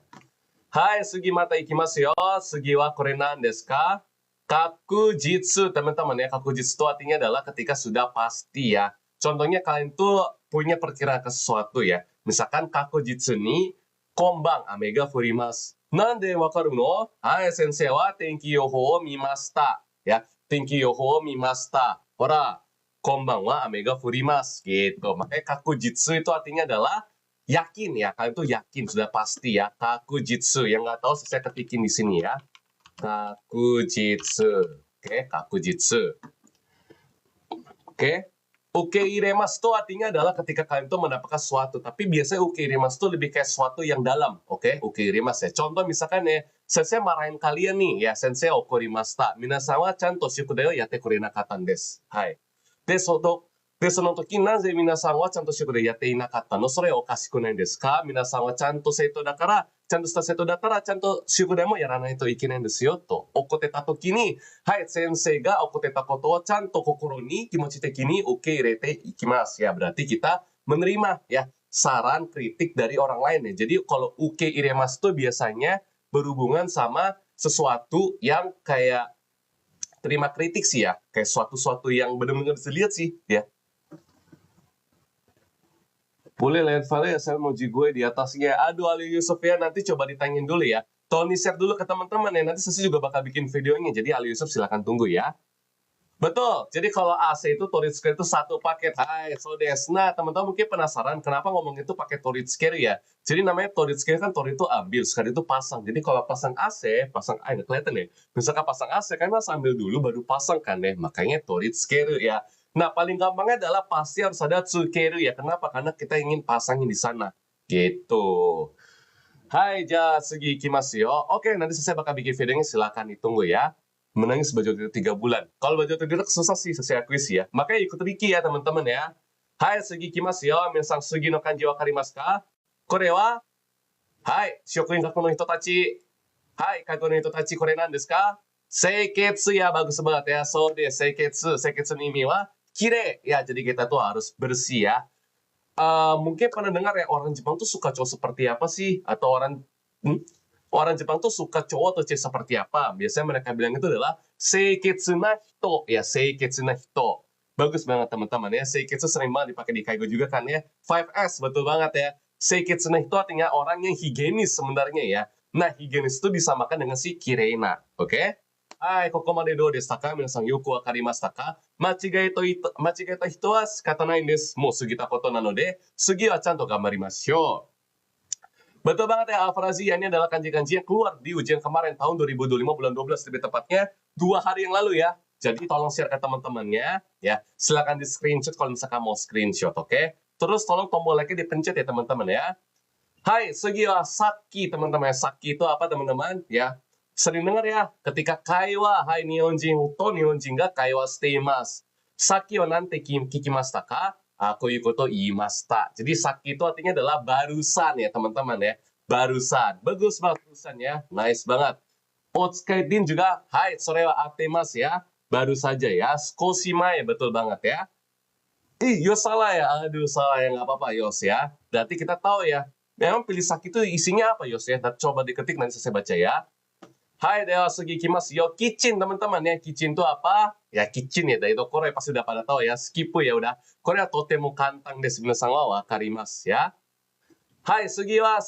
Hai, sugi mata ikimasu yo. Sugi wa kore nan desu ka? Kakujitsu, teman-teman ya. Kakujitsu itu artinya adalah ketika sudah pasti ya. Contohnya kalian tuh punya perkiraan ke sesuatu ya. Misalkan kakujitsu ni konban ame ga furimasu. Nande wakaru no? Hai, sensei wa tenki yohou o mimashita. Ya, tenki yohou o mimashita. Hora, konban wa ame ga furimasu. Gitu. Makanya kakujitsu itu artinya adalah yakin ya. Kalian tuh yakin, sudah pasti ya. Kakujitsu. Yang nggak tahu saya ketikin di sini ya. Kakujitsu. Oke, kakujitsu. Oke. Ukeiremas itu artinya adalah ketika kalian tuh mendapatkan sesuatu. Tapi biasanya ukeiremas itu lebih kayak sesuatu yang dalam. Oke, ukeiremas ya. Contoh misalkan ya, sensei marahin kalian nih. Ya, sensei okorimashita. Minasan wa chanto shukudai o yatte kurenakatta desu. Hai. De,その時なぜ皆さんはちゃんと宿題やっていなかったのそれおかしくないですか皆さんはちゃんと生徒だから、ちゃんとした生徒だったら、ちゃんと宿題もやらないといけないんですよ、と怒ってた時に、はい、先生が怒ってたことをちゃんと心に気持ち的に受け入れていきます。Ya, berarti kita menerima ya saran kritik dari orang lain ya. Jadi kalau ukeiremas itu biasanya berhubungan sama sesuatu yang kayak terima kritik sih ya. Kayak suatu-suatu yang benar-benar bisa lihat sih ya. Boleh lihat file ya, saya mau gue di atasnya. Aduh, Ali Yusuf ya, nanti coba ditanyain dulu ya. Tolong share dulu ke teman-teman ya, nanti saya juga bakal bikin videonya. Jadi Ali Yusuf silahkan tunggu ya. Betul, jadi kalau AC itu Toritsuke itu satu paket. Hai, so des. Nah, teman-teman mungkin penasaran kenapa ngomong itu pakai Toritsuke ya. Jadi namanya Toritsuke kan Tori itu ambil, sekali itu pasang. Jadi kalau pasang AC, pasang nggak kelihatan ya. Misalkan pasang AC kan mas ambil dulu baru pasang kan ya. Makanya Toritsuke ya. Nah, paling gampangnya adalah pasti harus ada tsukeru ya. Kenapa? Karena kita ingin pasangin di sana. Gitu. Hai, ja, sugi ikimasu yo. Oke, nanti saya bakal bikin videonya, silakan ditunggu ya. Menangis baju 3 bulan. Kalau baju tidak susah sih, saya akui sih ya. Makanya ikut Ricky ya, teman-teman ya. Hai, sugi ikimasu yo. Minasan sugi no kanji wakarimasu ka? Kore wa? Hai, shokuin kaku no hitotachi. Hai, kaku no hitotachi, kore nan desu ka? Seiketsu ya, bagus banget ya. So de, seiketsu. Seiketsu ni imi wa kire ya, jadi kita tuh harus bersih ya. Mungkin pernah dengar ya orang Jepang tuh suka cowok seperti apa sih? Atau orang Jepang tuh suka cowok atau cewek seperti apa? Biasanya mereka bilang itu adalah seiketsu na hito ya, seiketsu na hito. Bagus banget teman-teman ya. Seiketsu sering banget dipakai di kaigo juga kan ya. 5S betul banget ya. Seiketsu na hito artinya orang yang higienis sebenarnya ya. Nah, higienis itu disamakan dengan si kireina, oke? Hai, ここまでどうでしたか皆さんよくわかりましたか間違えた人は仕方ないんです。もう過ぎたことなので、次はちゃんと頑張りましょう。Betul banget ya, Alfrazia ini adalah kanji-kanji yang keluar di ujian kemarin tahun 2025 bulan 12 lebih tepatnya 2 hari yang lalu ya. Jadi tolong share ke teman-temannya ya. Silakan di screenshot kalau misalkan mau screenshot, oke? Terus tolong tombol like-nya dipencet ya teman-teman ya. Hai, sugi wa saki teman-teman. Saki itu apa teman-teman? Ya. Sering dengar ya, ketika kaiwa, hai nihonjin to nihonjin ga kaiwa shite imasu. Saki wa nante kikimashita ka? Aku ikoto iimashita. Jadi saki itu artinya adalah barusan ya teman-teman ya. Barusan. Bagus banget barusan ya. Nice banget. Otsukaidin juga, hai sore wa atemasu ya. Baru saja ya. Skoshima ya, betul banget ya. Yos salah ya. Aduh salah ya, nggak apa-apa Yos ya. Berarti kita tahu ya. Memang pilih saki itu isinya apa Yos ya. Coba diketik nanti saya baca ya. Hai, dewa sugi ikimasu yo. Kitchen, teman-teman ya. Kitchen itu apa? Ya, kitchen ya. Dari tokoro ya pasti udah pada tahu ya. Skip ya udah. Kore wa totemo kantang desu. Minasan wa wakarimasu ya. Hai, sugi wa.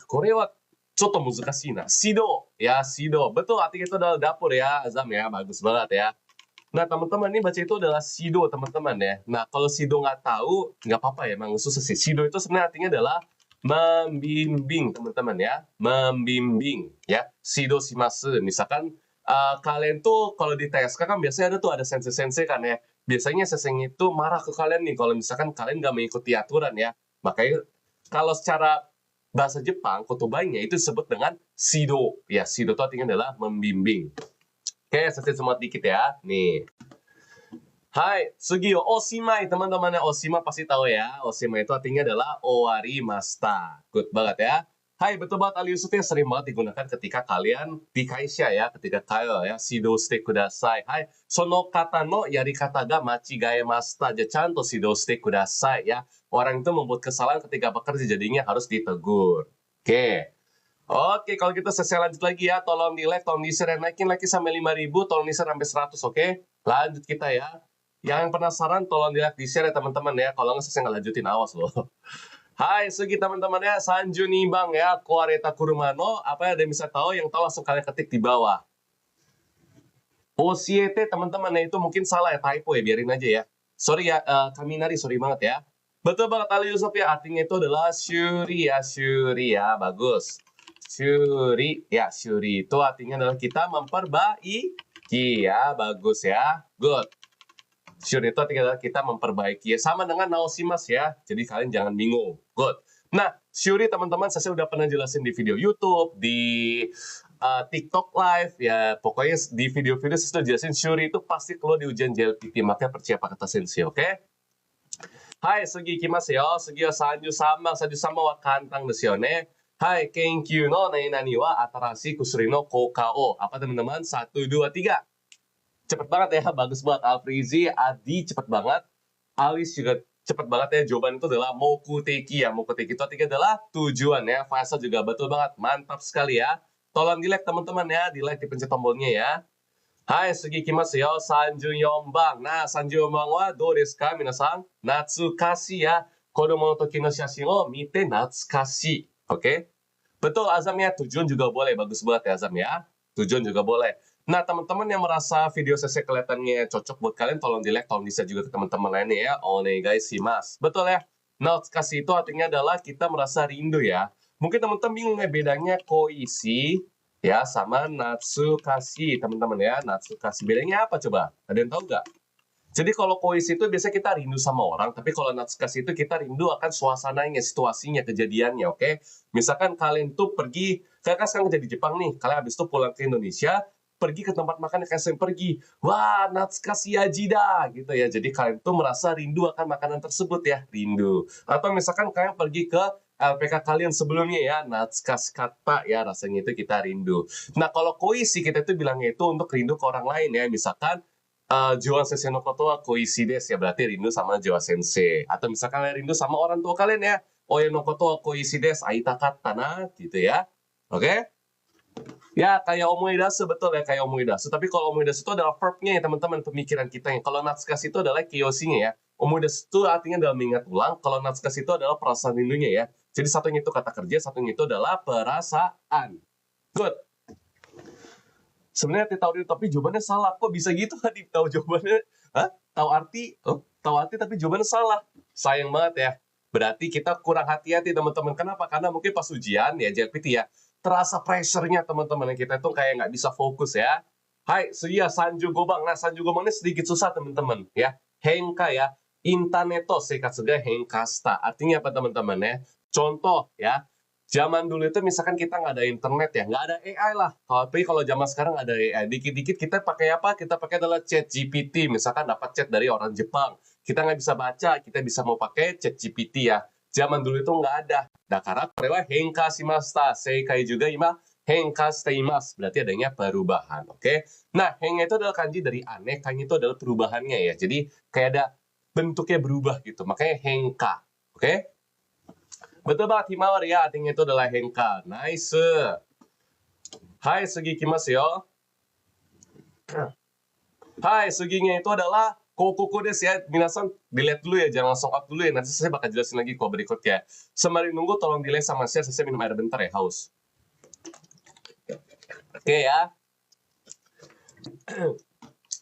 Kore wa chotto muzukashii na. Shido. Ya, shido. Betul, artinya itu adalah dapur ya. Azam ya. Bagus banget ya. Nah, teman-teman ini baca itu adalah shido, teman-teman ya. Nah, kalau shido nggak tahu, nggak apa-apa ya. Emang susah sih. Shido itu sebenarnya artinya adalah membimbing teman-teman ya, membimbing ya. Shido shimasu. Misalkan kalian tuh kalau di TSK kan biasanya ada sensei-sensei kan ya. Biasanya sensei itu marah ke kalian nih kalau misalkan kalian nggak mengikuti aturan ya. Makanya kalau secara bahasa Jepang kotobainya itu disebut dengan shido ya. Shido itu artinya adalah membimbing. Oke, sensei semua dikit ya. Nih. Hai, Sugio Oshimai, teman-temannya Oshima pasti tahu ya. Oshima itu artinya adalah Owari Masta. Good banget ya. Hai, betul banget Ali Yusuf yang sering banget digunakan ketika kalian di kaisha ya, ketika kalian ya, shido shite kudasai. Hai, sono kata no yarikata ga machigaemashita, chanto shido shite kudasai ya. Orang itu membuat kesalahan ketika bekerja, jadinya harus ditegur. Oke. Oke, kalau gitu saya lanjut lagi ya. Tolong di like, tolong di share, naikin lagi sampai 5.000, tolong di share sampai 100, oke? Lanjut kita ya. Yang penasaran tolong di like, di share ya teman-teman ya. Kalau nggak saya nggak lanjutin, awas loh. Hai, Sugi teman-teman ya. Sanju Nimbang ya. Koareta Kurumano. Apa yang ada yang bisa tahu? Yang tahu langsung kalian ketik di bawah. Osiete teman-teman ya. Itu mungkin salah ya, typo ya. Biarin aja ya. Sorry ya, Kaminari, sorry banget ya. Betul banget Ali Yusuf ya. Artinya itu adalah Shuri ya. Shuri ya. Bagus. Shuri. Ya, Shuri itu artinya adalah kita memperbaiki ya. Bagus ya. Good. Shuri itu artinya kita memperbaiki ya. Sama dengan naosimas ya. Jadi kalian jangan bingung. Good. Nah, Shuri teman-teman saya udah pernah jelasin di video YouTube, di TikTok Live ya. Pokoknya di video-video saya sudah jelasin Shuri itu pasti keluar di ujian JLPT. Makanya persiapan kata sensei, oke? Hai, sugi ikimasu yo. Sugi wa 33wa kantang desu yo ne. Hai, kenkyū no nani wa atarashii kusuri no kouka o. Apa teman-teman? 1, 2, 3. Cepet banget ya, bagus banget. Alfrizi, Adi cepet banget. Alis juga cepet banget ya. Jawaban itu adalah mokuteki ya. Mokuteki itu artinya adalah tujuan ya. Faisal juga betul banget. Mantap sekali ya. Tolong di like teman-teman ya. Di like, dipencet tombolnya ya. Hai, sugi ikimasu yo. 34 bang. Nah, 34bang wa dou desu ka? Minasan, natsukashi ya. Kodomo no toki no shashin o mite natsukashi. Oke? Betul Azam ya. Tujuan juga boleh. Bagus banget ya Azam ya. Tujuan juga boleh. Nah, teman-teman yang merasa video saya kelihatannya cocok buat kalian, tolong di like, tolong di-share juga ke teman-teman lainnya ya. Onegai shimasu. Betul ya? Natsukashi itu artinya adalah kita merasa rindu ya. Mungkin teman-teman bingung ya bedanya koishi ya sama natsukashi, teman-teman ya. Natsukashi bedanya apa coba? Ada yang tahu nggak? Jadi kalau koishi itu biasanya kita rindu sama orang, tapi kalau natsukashi itu kita rindu akan suasananya, situasinya, kejadiannya, oke? Misalkan kalian tuh pergi, kalian kan sekarang kerja di Jepang nih, kalian habis itu pulang ke Indonesia, pergi ke tempat makan yang kalian sering pergi. Wah, natsukashi ajida gitu ya. Jadi kalian tuh merasa rindu akan makanan tersebut ya, rindu. Atau misalkan kalian pergi ke LPK kalian sebelumnya ya, natsukashi kata ya, rasanya itu kita rindu. Nah, kalau koishi kita tuh bilangnya itu untuk rindu ke orang lain ya. Misalkan Joa Sensei no koto wa koishi desu ya, berarti rindu sama Joa Sensei. Atau misalkan kalian rindu sama orang tua kalian ya, Oya no koto wa koishi desu, aitakatta na gitu ya. Oke? Ya, kayak omoidasu, betul ya, kayak omoidasu. Tapi kalau omoidasu itu adalah verb-nya ya, teman-teman, pemikiran kita. Kalau natsukashi itu adalah kiyoshinya ya. Omoidasu itu artinya adalah mengingat ulang. Kalau natsukashi itu adalah perasaan rindunya ya. Jadi satunya itu kata kerja, satunya itu adalah perasaan. Good. Sebenarnya tahu diri, tapi jawabannya salah. Kok bisa gitu tadi? Tahu jawabannya? Hah? Tahu arti? Oh, tahu arti tapi jawabannya salah. Sayang banget ya. Berarti kita kurang hati-hati teman-teman. Kenapa? Karena mungkin pas ujian ya JLPT ya, terasa pressure-nya teman-teman. Kita itu kayak nggak bisa fokus ya. Hai, Suya Sanju Gobang. Nah, Sanju Gobang ini sedikit susah teman-teman ya. Henka ya. Interneto seikatsu ga henkashita. Artinya apa teman-teman ya? Contoh ya. Zaman dulu itu misalkan kita nggak ada internet ya, nggak ada AI lah. Tapi kalau zaman sekarang ada AI, dikit-dikit kita pakai apa? Kita pakai adalah chat GPT. Misalkan dapat chat dari orang Jepang. Kita nggak bisa baca, kita bisa mau pakai chat GPT ya. Zaman dulu itu nggak ada. Nah, karena korewa henka shimashita. Seikai juga ima henka shiteimasu. Berarti adanya perubahan, oke? Nah, henga itu adalah kanji dari aneh, kanji itu adalah perubahannya ya. Jadi kayak ada bentuknya berubah gitu. Makanya henka, oke? Betul banget, himawari ya, artinya itu adalah henka. Nice. Hai, sugi ikimasu yo. Hai, suginya itu adalah kokuku desu ya. Minasan, dilihat dulu ya, jangan langsung up dulu ya. Nanti saya bakal jelasin lagi kok berikutnya. Sembari nunggu, tolong delay sama saya minum air bentar ya, haus. Oke ya.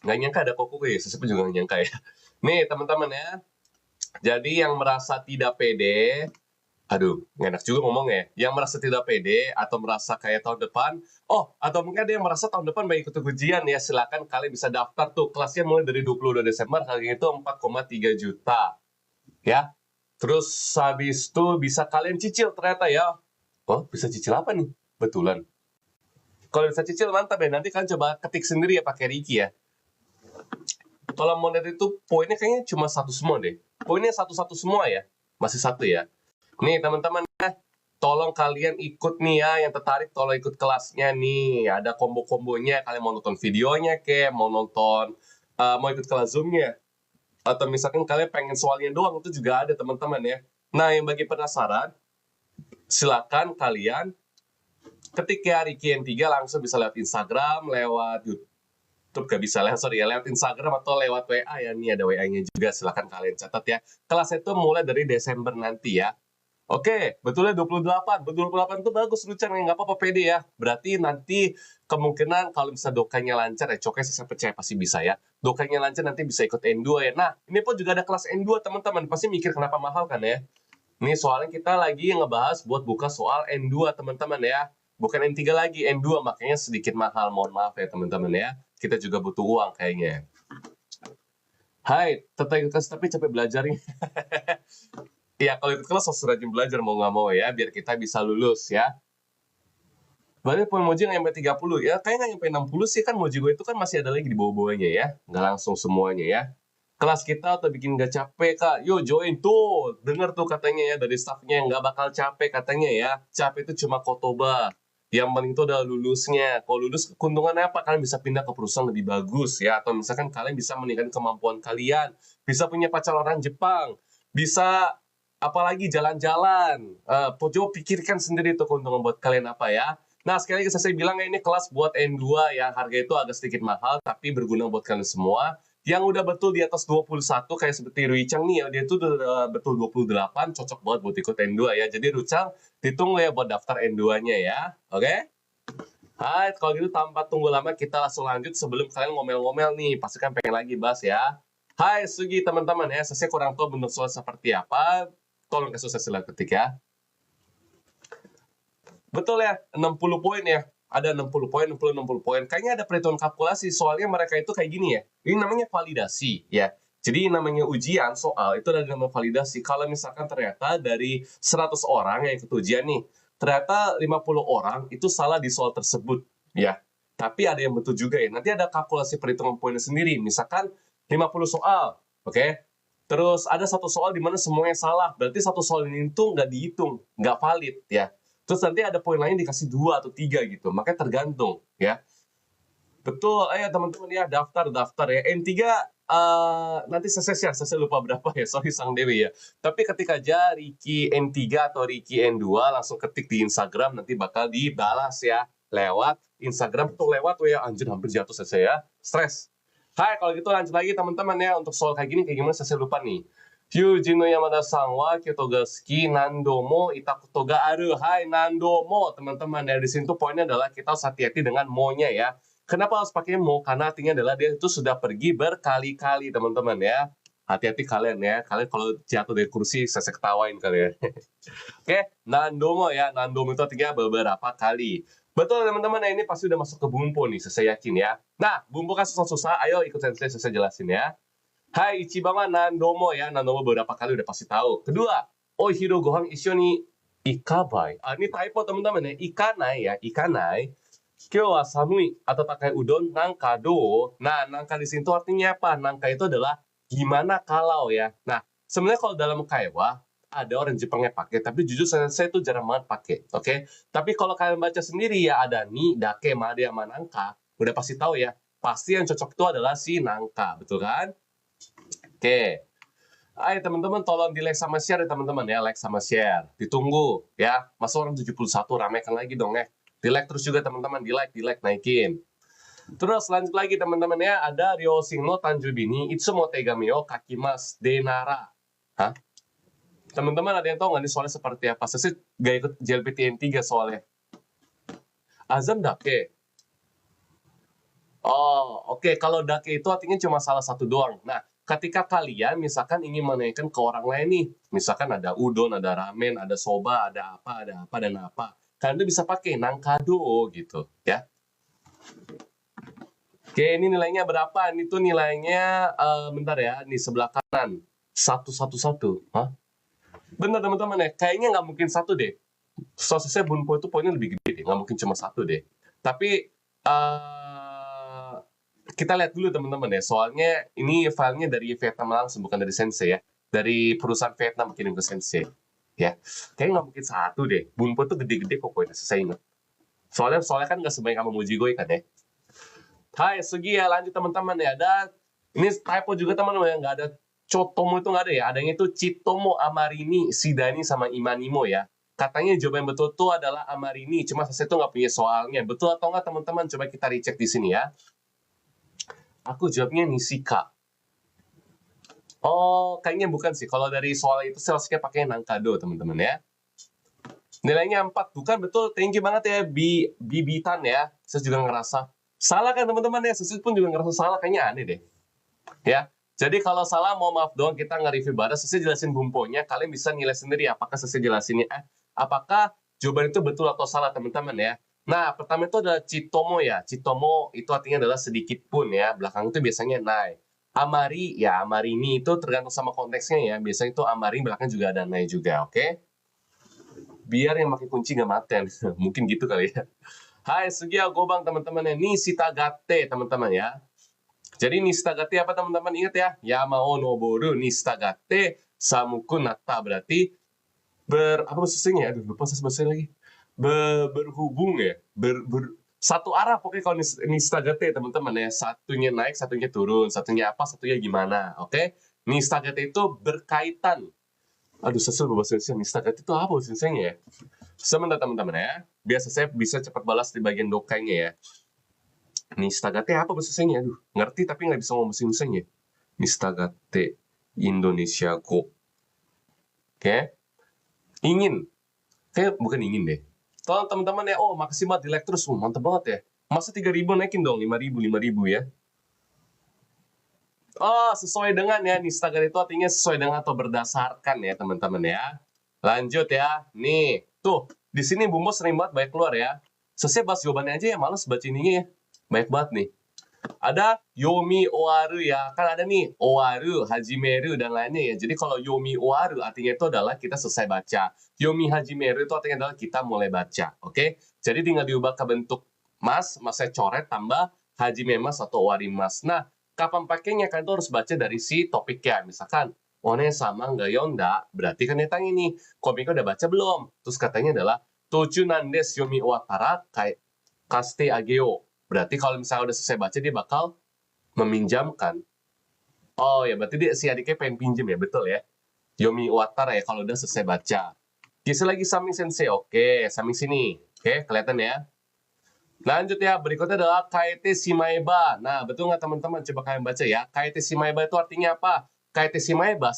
Nggak nyangka ada kokuku ya, saya juga nggak nyangka ya. Nih, teman-teman ya. Jadi yang merasa tidak pede, aduh, nggak enak juga ngomong ya. Yang merasa tidak pede atau merasa kayak tahun depan, atau mungkin ada yang merasa tahun depan mau ikut ujian ya, silakan kalian bisa daftar tuh. Kelasnya mulai dari 22 Desember, harganya itu 4,3 juta. Ya. Terus habis itu bisa kalian cicil ternyata ya. Oh, bisa cicil apa nih? Betulan. Kalau bisa cicil mantap ya. Nanti kalian coba ketik sendiri ya pakai Riki ya. Kalau monet itu poinnya kayaknya cuma satu semua deh. Poinnya satu-satu semua ya. Masih satu ya. Nih teman-teman ya, tolong kalian ikut nih ya, yang tertarik tolong ikut kelasnya nih. Ada combo-kombonya, kalian mau nonton videonya ke, mau nonton, mau ikut kelas Zoom-nya. Atau misalkan kalian pengen soalnya doang, itu juga ada teman-teman ya. Nah, yang bagi penasaran, silakan kalian ketik ya Riki N3 langsung bisa lewat Instagram, lewat YouTube gak bisa lewat, sorry ya, lewat Instagram atau lewat WA ya, nih ada WA-nya juga, silahkan kalian catat ya. Kelas itu mulai dari Desember nanti ya. Oke, betulnya 28. 28 itu bagus, Lucan, nggak apa-apa, pede ya. Berarti nanti kemungkinan kalau bisa dokanya lancar ya, Coke saya percaya pasti bisa ya. Dokanya lancar nanti bisa ikut N2 ya. Nah, ini pun juga ada kelas N2 teman-teman. Pasti mikir kenapa mahal kan ya. Ini soalnya kita lagi ngebahas buat buka soal N2 teman-teman ya. Bukan N3 lagi, N2 makanya sedikit mahal. Mohon maaf ya teman-teman ya. Kita juga butuh uang kayaknya. Hai, tertarik kelas tapi capek belajar nih. Ya, kalau ikut kelas harus rajin belajar mau nggak mau ya, biar kita bisa lulus ya. Berarti poin Moji nggak sampai 30 ya, kayaknya nggak sampai 60 sih, kan Moji gue itu kan masih ada lagi di bawah-bawahnya ya, nggak langsung semuanya ya. Kelas kita atau bikin nggak capek kak, yuk join tuh, denger tuh katanya ya dari staffnya, nggak bakal capek katanya ya, capek itu cuma kotoba. Yang penting itu adalah lulusnya. Kalau lulus, keuntungannya apa? Kalian bisa pindah ke perusahaan lebih bagus ya, atau misalkan kalian bisa meningkatkan kemampuan kalian, bisa punya pacar orang Jepang, bisa apalagi jalan-jalan. Coba pikirkan sendiri tuh keuntungan buat kalian apa ya. Nah, sekali lagi saya bilang ya, ini kelas buat N2 ya, harga itu agak sedikit mahal, tapi berguna buat kalian semua. Yang udah betul di atas 21, kayak seperti Rui Chang nih ya, dia tuh udah betul 28, cocok banget buat ikut N2 ya. Jadi Rui Chang, ditunggu ya buat daftar N2-nya ya, oke? Hai, kalau gitu tanpa tunggu lama, kita langsung lanjut sebelum kalian ngomel-ngomel nih, pasti kan pengen lagi bahas ya. Hai Sugi teman-teman ya, saya kurang tahu bentuk soal seperti apa, tolong kasih saya ketik ya. Betul ya, 60 poin ya. Ada 60 poin, 60 poin. Kayaknya ada perhitungan kalkulasi, soalnya mereka itu kayak gini ya. Ini namanya validasi ya. Jadi namanya ujian soal itu ada nama validasi. Kalau misalkan ternyata dari 100 orang yang ikut ujian nih, ternyata 50 orang itu salah di soal tersebut ya. Tapi ada yang betul juga ya. Nanti ada kalkulasi perhitungan poinnya sendiri. Misalkan 50 soal, oke? Terus ada satu soal di mana semuanya salah. Berarti satu soal ini tuh nggak dihitung, nggak valid ya. Terus nanti ada poin lain dikasih 2 atau 3 gitu. Makanya tergantung ya. Betul, ayo teman-teman ya daftar ya. N3 nanti saya lupa berapa ya, sorry Sang Dewi ya. Tapi ketik aja Riki N3 atau Riki N2, langsung ketik di Instagram, nanti bakal dibalas ya. Lewat Instagram tuh lewat ya, anjir hampir jatuh saya ya. Stres. Hai, kalau gitu lanjut lagi teman-teman ya. Untuk soal kayak gini, kayak gimana saya lupa nih. Hyujin no Yamada-san wa kyoto ga suki nando mo itakuto ga aru. Hai, nando mo teman-teman ya. Di sini tuh poinnya adalah kita harus hati-hati dengan mo-nya ya. Kenapa harus pakai mo? Karena artinya adalah dia itu sudah pergi berkali-kali teman-teman ya. Hati-hati kalian ya. Kalian kalau jatuh dari kursi, saya ketawain kalian. Oke, nandomo ya. Nandomo itu artinya beberapa kali. Betul teman-teman, ini pasti udah masuk ke bumbu nih, saya yakin ya. Nah, bumbu kan susah-susah, ayo ikut saya jelasin ya. Hai, Ichiban wa nandomo ya. Nandomo beberapa kali udah pasti tahu. Kedua, ohiru gohan isyo ni ikabai. Ini typo teman-teman ya. Ikanai ya, ikanai. Kyo wa samui atau takai udon nangka do. Nah, nangka di sini tuh artinya apa? Nangka itu adalah gimana kalau ya. Nah, sebenarnya kalau dalam kaiwa ada orang Jepangnya pakai, tapi jujur saya tuh jarang banget pakai, oke? Tapi kalau kalian baca sendiri ya ada ni, dake, made, sama nangka, udah pasti tahu ya. Pasti yang cocok itu adalah si nangka, betul kan? Oke. Ayo teman-teman tolong di like sama share ya teman-teman ya, like sama share. Ditunggu ya. Masa orang 71 ramekan lagi dong ya. Di like terus juga teman-teman, di like naikin. Terus lanjut lagi teman-teman ya, ada Ryoshin no Tanjubi ni itsumo tegami o kakimasu denara. Hah? Teman-teman ada yang tahu nggak nih soalnya seperti apa? Saya gak ikut JLPTN 3 soalnya. Azam dake. Oh, oke. Kalau dake itu artinya cuma salah satu doang. Nah, ketika kalian misalkan ingin menaikkan ke orang lain nih, misalkan ada udon, ada ramen, ada soba, ada apa, dan apa. Kalian tuh bisa pakai nangkado gitu, ya. Oke, ini nilainya berapa? Ini tuh nilainya, bentar ya, nih sebelah kanan. 111. Hah? Bener teman-teman ya, kayaknya nggak mungkin satu deh. Sosisnya bunpo itu poinnya lebih gede deh, nggak mungkin cuma satu deh. Tapi, kita lihat dulu teman-teman ya. Soalnya ini filenya dari Vietnam langsung, bukan dari Sensei ya. Dari perusahaan Vietnam kirim ke Sensei. Ya, kayaknya nggak mungkin satu deh. Bunpo tuh gede-gede kok poinnya, saya ingat. Soalnya kan nggak sebanyak sama Mujigoi kan ya. Hai, segi ya, lanjut teman-teman ya. Ini typo juga teman-teman ya, nggak ada Chotomo itu nggak ada ya. Adanya itu Chitomo, Amarini, Shidani, sama Imanimo ya. Katanya jawaban betul tuh adalah Amarini, cuma saya tuh nggak punya soalnya. Betul atau nggak teman-teman? Coba kita recheck di sini ya. Aku jawabnya Nishika. Oh, kayaknya bukan sih. Kalau dari soal itu saya harusnya pakai Nankado teman-teman ya. Nilainya 4. Bukan, betul. Thank you banget ya, Bibitan ya. Saya juga ngerasa salah kan teman-teman ya. Saya pun juga ngerasa salah. Kayaknya aneh deh. Ya. Jadi kalau salah, mau maaf doang, kita nge-review bareng. Saya jelasin bumponya. Kalian bisa nilai sendiri apakah saya jelasinnya. Apakah jawaban itu betul atau salah teman-teman ya. Nah, pertama itu adalah Chitomo ya. Chitomo itu artinya adalah sedikit pun ya. Belakang itu biasanya nai. Amari ya, Amarini itu tergantung sama konteksnya ya. Biasanya itu Amari belakang juga ada nai juga, oke? Biar yang pakai kunci nggak maten. Mungkin gitu kali ya. Hai, Sugia Gobang teman-teman ya. Nishitagate teman-teman ya. Jadi Nishitagate apa teman-teman? Ingat ya. Yamao noboru Nishitagate samuku natta. Berarti apa bahasanya? Aduh, lupa saya bahasa lagi. Berhubung ya. Satu arah pokoknya kalau Nishitagate teman-teman ya. Satunya naik, satunya turun. Satunya apa, satunya gimana. Oke? Nishitagate itu berkaitan. Aduh, saya bahasa Indonesia. Nishitagate itu apa bahasa Indonesia ya? Sebentar teman-teman ya. Biasa saya bisa cepat balas di bagian dokainya ya. Nishitagate apa bahasa Indonesia? Aduh, ngerti tapi nggak bisa ngomong bahasa Indonesia. Nishitagate Indonesia Go. Oke? Ingin. Kayak bukan ingin deh. Tolong teman-teman ya. Oh, makasih banget di like terus. Mantap banget ya. Masa 3.000 naikin dong? 5.000 ya. Oh, sesuai dengan ya. Nishitagate itu artinya sesuai dengan atau berdasarkan ya teman-teman ya. Lanjut ya. Nih, tuh. Di sini Bumbo sering banget banyak keluar ya. Selesai bahas jawabannya aja ya. Males baca ininya ya. Banyak banget nih. Ada yomi owaru ya. Kan ada nih owaru, hajimeru, dan lainnya ya. Jadi kalau yomi owaru artinya itu adalah kita selesai baca. Yomi hajimeru itu artinya adalah kita mulai baca. Oke? Jadi tinggal diubah ke bentuk mas saya coret tambah hajime mas atau owari mas. Nah, kapan pakainya kan itu harus baca dari si topiknya. Misalkan, one sama nggak yonda, berarti kan ditanya nih, komiknya udah baca belum? Terus katanya adalah, tochu nandes yomi owatara kaste ageo. Berarti kalau misalnya udah selesai baca, dia bakal meminjamkan. Oh ya, berarti dia si adiknya pengen pinjem ya, betul ya. Yomi owatara ya, kalau udah selesai baca. Kisah lagi Saming Sensei. Oke, Saming sini. Oke, kelihatan ya. Lanjut ya, berikutnya adalah kaete shimaeba. Nah, betul nggak teman-teman? Coba kalian baca ya. Kaete shimaeba itu artinya apa? Kaete shimaeba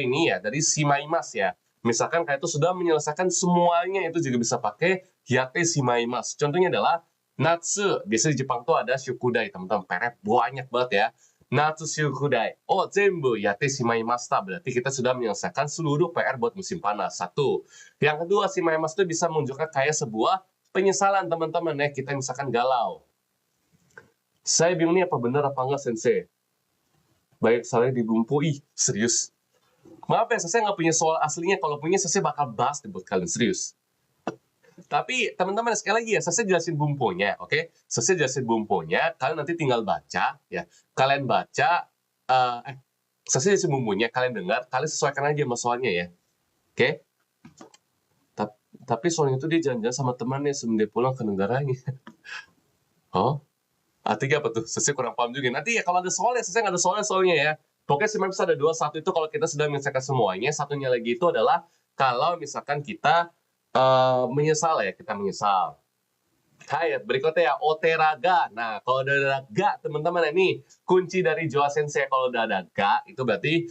ini ya, dari shimaimas ya. Misalkan kalian itu sudah menyelesaikan semuanya, itu juga bisa pakai hiyate shimaimas. Contohnya adalah natsu. Biasanya di Jepang tuh ada shukudai, teman-teman. PR banyak banget ya. Natsu shukudai. Oh, zenbu yate shimaimashita. Berarti kita sudah menyelesaikan seluruh PR buat musim panas. Satu. Yang kedua, shimaimas itu bisa menunjukkan kayak sebuah penyesalan teman-teman ya, kita misalkan galau. Saya bingung nih apa benar apa enggak Sensei. Baik, saya di Bumpo. Ih, serius. Maaf ya, saya nggak punya soal aslinya. Kalau punya, saya bakal bahas buat kalian, serius. Tapi teman-teman sekali lagi ya, saya jelasin bumponya, oke? Saya jelasin bumponya, kalian nanti tinggal baca ya. Kalian baca, saya jelasin bumponya, kalian dengar, kalian sesuaikan aja sama soalnya ya, oke? Tapi soalnya itu dia janjian sama temannya sebelum dia pulang ke negaranya. Oh? Artinya apa tuh? Saya kurang paham juga. Nanti ya kalau ada soalnya, saya nggak ada soalnya ya. Pokoknya sebenarnya bisa ada dua. Satu itu kalau kita sudah menyelesaikan semuanya. Satunya lagi itu adalah kalau misalkan kita menyesal ya, kita menyesal. Hai, berikutnya ya, oteraga. Nah, kalau udah ada ga, teman-teman, ini kunci dari Joa Sensei. Kalau udah ada ga, itu berarti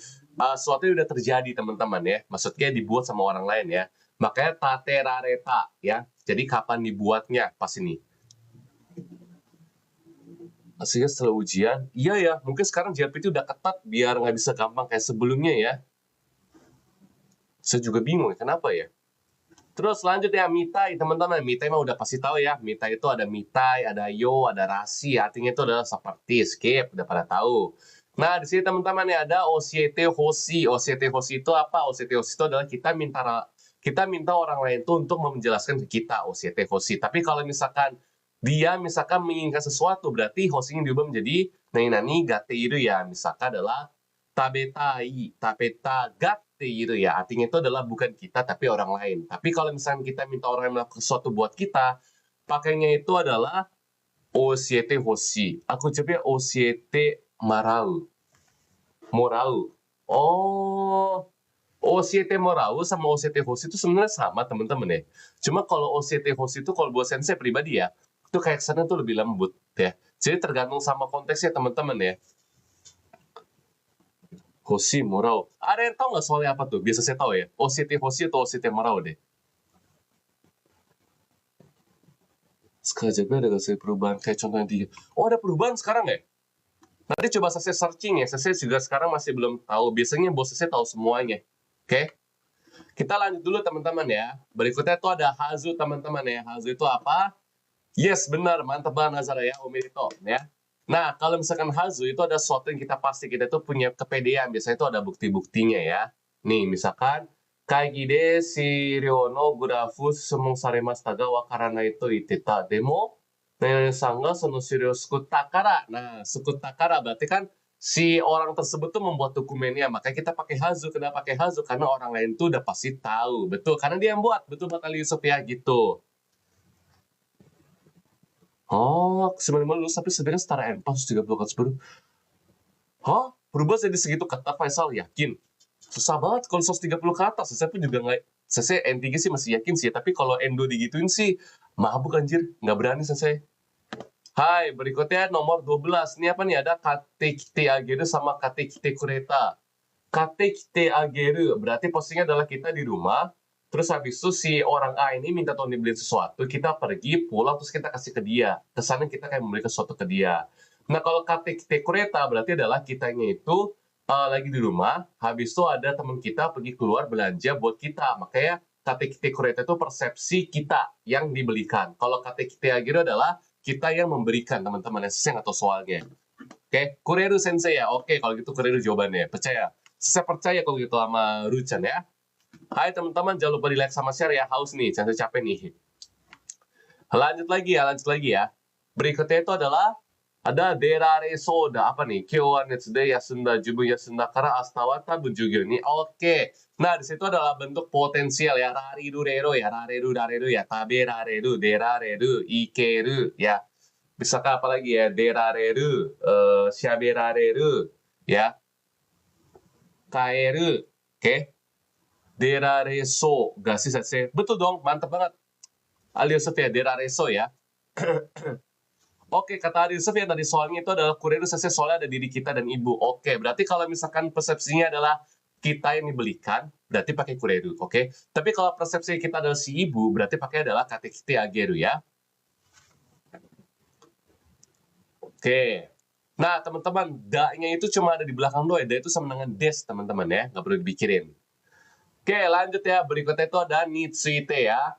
sesuatu yang udah terjadi, teman-teman ya. Maksudnya dibuat sama orang lain ya. Makanya taterareta ya. Jadi kapan dibuatnya? Pas ini. Maksudnya setelah ujian, iya ya, mungkin sekarang JLPT udah ketat biar nggak bisa gampang kayak sebelumnya ya. Saya juga bingung, kenapa ya? Terus lanjut ya, mitai, teman-teman. Mitai mah udah pasti tahu ya. Mitai itu ada mitai, ada yo, ada rasi. Artinya itu adalah seperti, skip, udah pada tahu. Nah, di sini teman-teman ya ada oshite hoshi. Oshite hoshi itu apa? Oshite hoshi itu adalah kita minta orang lain tuh untuk menjelaskan ke kita oshite hoshi. Tapi kalau misalkan dia misalkan menginginkan sesuatu, berarti hostingnya diubah menjadi nani gateiru ya. Misalkan adalah tabetai, tapeta gateiru ya. Artinya itu adalah bukan kita tapi orang lain. Tapi kalau misalkan kita minta orang lain melakukan sesuatu buat kita, pakainya itu adalah oshiete hoshi. Aku coba oshiete marau. Morau. Oh, oshiete morau sama oshiete hoshi itu sebenarnya sama teman-teman ya. Cuma kalau oshiete hoshi itu kalau buat sensei pribadi ya, itu kayak kesannya tuh lebih lembut ya. Jadi tergantung sama konteksnya teman-teman ya. Hoshi morau. Ada yang tahu nggak soalnya apa tuh? Biasa saya tahu ya. Oshiete hoshi atau oshiete morau deh. Sekarang juga ada nggak sih perubahan kayak contohnya tiga. Oh ada perubahan sekarang ya? Nanti coba saya searching ya. Saya juga sekarang masih belum tahu. Biasanya bos saya tahu semuanya. Oke? Kita lanjut dulu teman-teman ya. Berikutnya tuh ada hazu teman-teman ya. Hazu itu apa? Yes, benar. Mantap banget Nazara ya. Omerito ya. Nah, kalau misalkan hazu itu ada sesuatu yang kita pasti kita tuh punya kepedean. Biasanya itu ada bukti-buktinya ya. Nih, misalkan kaigi de shiryo no grafu susumu saremashita ga wakaranai to itteta. Demo, san ga sono shiryo sukutta kara. Nah, sukutta kara berarti kan si orang tersebut tuh membuat dokumennya. Makanya kita pakai hazu. Kenapa pakai hazu? Karena orang lain tuh udah pasti tahu. Betul, karena dia yang buat. Betul, Bapak Yusuf ya, gitu. Oh, 95 lulus tapi sebenarnya setara M4 130 kan sebelum. Hah? Berubah jadi segitu kata Faisal yakin? Susah banget kalau 130 ke atas. Saya pun juga nggak, saya N3 sih masih yakin sih. Tapi kalau N2 digituin sih, mabuk anjir. Nggak berani saya. Hai, berikutnya nomor 12. Ini apa nih? Ada kate kite ageru sama kate kite kureta. Kate kite ageru berarti posisinya adalah kita di rumah. Terus habis itu si orang A ini minta tolong dibeliin sesuatu, kita pergi, pulang, terus kita kasih ke dia. Kesannya kita kayak memberikan sesuatu ke dia. Nah, kalau kate kite kureta berarti adalah kitanya itu lagi di rumah, habis itu ada teman kita pergi keluar belanja buat kita. Makanya kate kite kureta itu persepsi kita yang dibelikan. Kalau kate kite ageru adalah kita yang memberikan, teman-teman. Saya nggak tahu soalnya. Oke, kureru sensei ya. Oke, kalau gitu kureru jawabannya. Percaya. Saya percaya kalau gitu sama Ruchan ya. Hai teman-teman, jangan lupa di like sama share ya. Haus nih, jangan capek nih. Lanjut lagi ya. Berikutnya itu adalah ada derare soda. Apa nih? Kyou wa netsu de yasunda, jubun yasunda kara ashita wa tabun jugyo ni. Oke. Nah, di situ adalah bentuk potensial ya. Rariru rero ya. Rareru ya. Taberareru, derareru, ikeru ya. Bisakah apa lagi ya? Derareru, shaberareru ya. Kaeru. Oke. Derareso, gak sih saya? Betul dong, mantap banget. Ali Yusuf ya, derareso ya. Oke, kata Ali Yusuf ya tadi soalnya itu adalah kureru sensei soalnya ada diri kita dan ibu. Oke, berarti kalau misalkan persepsinya adalah kita yang dibelikan, berarti pakai kureru, oke? Tapi kalau persepsi kita adalah si ibu, berarti pakai adalah kate kite ageru ya. Oke. Nah, teman-teman, da-nya itu cuma ada di belakang doang ya. Da itu sama dengan des, teman-teman ya. Nggak perlu dipikirin. Oke, lanjut ya. Berikutnya itu ada nitsuite ya.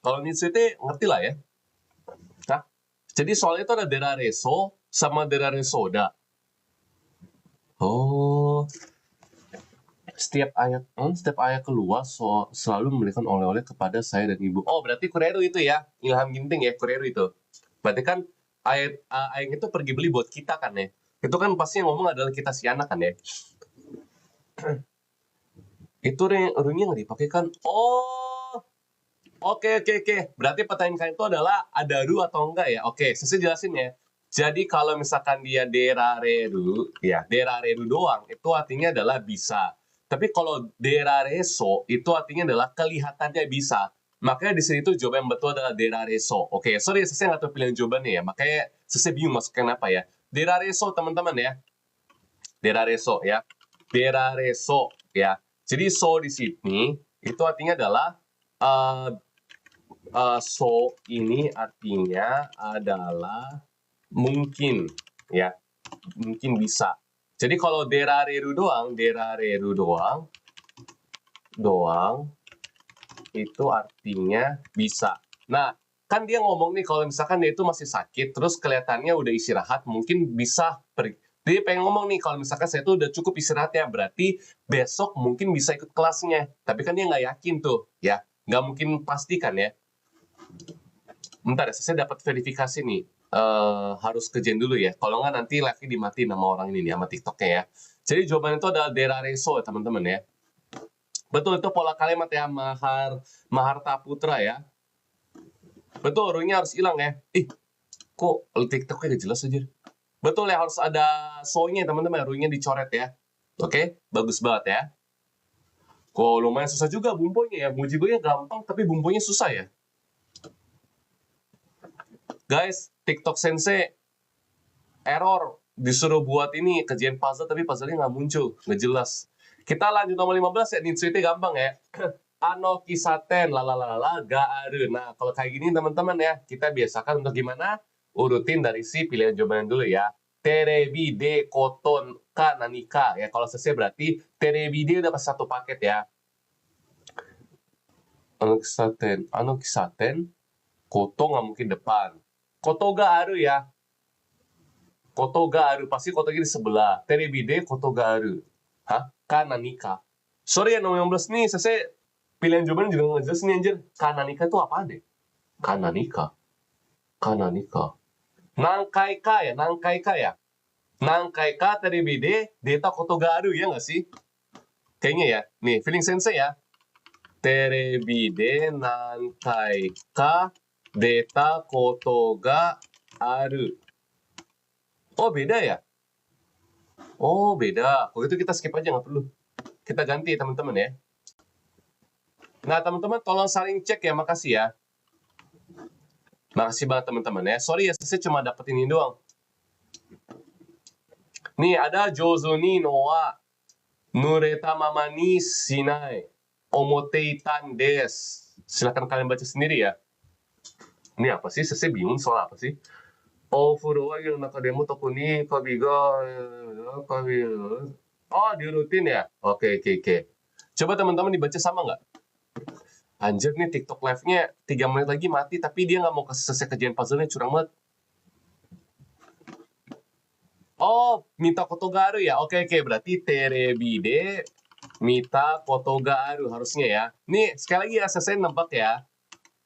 Kalau nitsuite, ngerti lah ya. Nah, jadi soalnya itu ada derareso sama deraresoda. Oh, setiap ayah keluar selalu memberikan oleh-oleh kepada saya dan ibu. Oh, berarti kureru itu ya. Ilham Ginting ya, kureru itu. Berarti kan ayah itu pergi beli buat kita kan ya. Itu kan pasti yang ngomong adalah kita si anak kan ya. Itu ringnya nggak dipakai kan? Oh, oke. Berarti pertanyaan kalian itu adalah ada ru atau enggak ya? Oke, saya jelasin ya. Jadi kalau misalkan dia derareru, ya derareru doang, itu artinya adalah bisa. Tapi kalau derareso, itu artinya adalah kelihatannya bisa. Makanya di sini tuh jawaban yang betul adalah derareso. Oke, sorry, saya nggak tahu pilihan jawabannya ya. Makanya saya bingung masukkan apa ya. Derareso, teman-teman ya. Derareso ya. Derareso ya. Jadi so di sini itu artinya adalah so ini artinya adalah mungkin ya, mungkin bisa. Jadi kalau derareru doang itu artinya bisa. Nah, kan dia ngomong nih kalau misalkan dia itu masih sakit terus kelihatannya udah istirahat, mungkin bisa pergi. Dia pengen ngomong nih kalau misalkan saya tuh udah cukup istirahatnya, berarti besok mungkin bisa ikut kelasnya. Tapi kan dia nggak yakin tuh ya. Nggak mungkin pastikan ya. Bentar ya, saya dapat verifikasi nih. Harus kerjain dulu ya. Kalau nggak nanti live-nya dimatiin sama orang ini nih, sama TikTok-nya ya. Jadi jawaban itu adalah Derareso ya teman-teman ya. Betul, itu pola kalimat ya, Maharta Putra ya. Betul, runya harus hilang ya. Kok TikTok-nya gak jelas aja. Betul ya, harus ada so-nya teman-teman, runya dicoret ya. Oke, bagus banget ya. Kok lumayan susah juga bumbunya ya. Mujigonya gampang, tapi bumbunya susah ya. Guys, TikTok Sensei error. Disuruh buat ini, kerjaan puzzle, tapi puzzle-nya nggak muncul. Nggak jelas. Kita lanjut nomor 15 ya, Nitsuite gampang ya. Ano kisaten, lalalala, gaaru. Nah, kalau kayak gini teman-teman ya, kita biasakan untuk gimana? Urutin dari si pilihan jawaban dulu ya. Terebi de koton ka nanika. Ya, kalau selesai berarti terebi de udah pas satu paket ya. Ano kisaten, koto nggak mungkin depan. Koto gaaru ya. Koto gaaru, pasti koto di sebelah. Terebi de koto gaaru. Hah? Kananika. Sorry ya, nomor 15 nih, saya pilihan jawaban juga nggak jelas nih anjir. Kananika itu apa deh? Kananika. Kananika. Nangkaika ya, nangkaika ya. Nangkaika terebi de deta koto gaaru ya nggak sih? Kayaknya ya. Nih, feeling sensei ya. Terebi de nangkaika deta koto ga aru. Oh, beda ya? Oh, beda. Kalau itu kita skip aja, nggak perlu. Kita ganti, teman-teman ya. Nah, teman-teman, tolong saling cek ya. Makasih ya. Makasih banget, teman-teman ya. Sorry ya, saya cuma dapet ini doang. Nih, ada Jozuni noa nureta mama ni shinai omoteitan des. Silahkan kalian baca sendiri ya. Ini apa sih? Saya bingung soal apa sih? Oh, diurutin ya? Oke. Coba teman-teman dibaca sama nggak? Anjir nih TikTok live-nya 3 menit lagi mati, tapi dia nggak mau kasih selesai kerjaan puzzle-nya, curang banget. Oh, Mita Kotogaru ya? Oke, berarti terebide Mita Kotogaru harusnya ya. Nih, sekali lagi ya, saya nebak ya.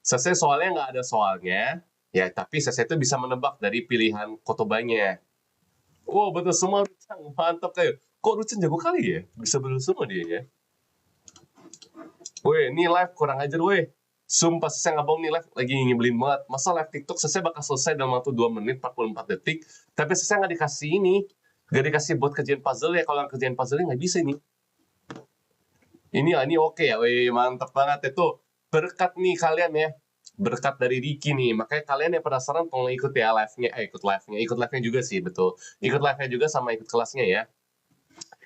Saya soalnya nggak ada soalnya. Ya, tapi saya itu bisa menebak dari pilihan kotobanya. Wow, betul semua Rucang. Mantap kayak. Kok Rucang jago kali ya? Bisa betul semua dia ya. Weh, ini live kurang ajar weh. Sumpah saya nggak bohong nih live lagi nyebelin banget. Masa live TikTok saya bakal selesai dalam waktu 2 menit 44 detik. Tapi saya nggak dikasih ini. Nggak dikasih buat kerjaan puzzle ya. Kalau kerjaan puzzle nggak bisa ini. Ini oke ya. Weh, mantap banget itu. Berkat nih kalian ya. Berkat dari Ricky nih, makanya kalian yang penasaran tolong ikut ya live-nya, ikut live-nya juga sih, betul. Ikut live-nya juga sama ikut kelasnya ya.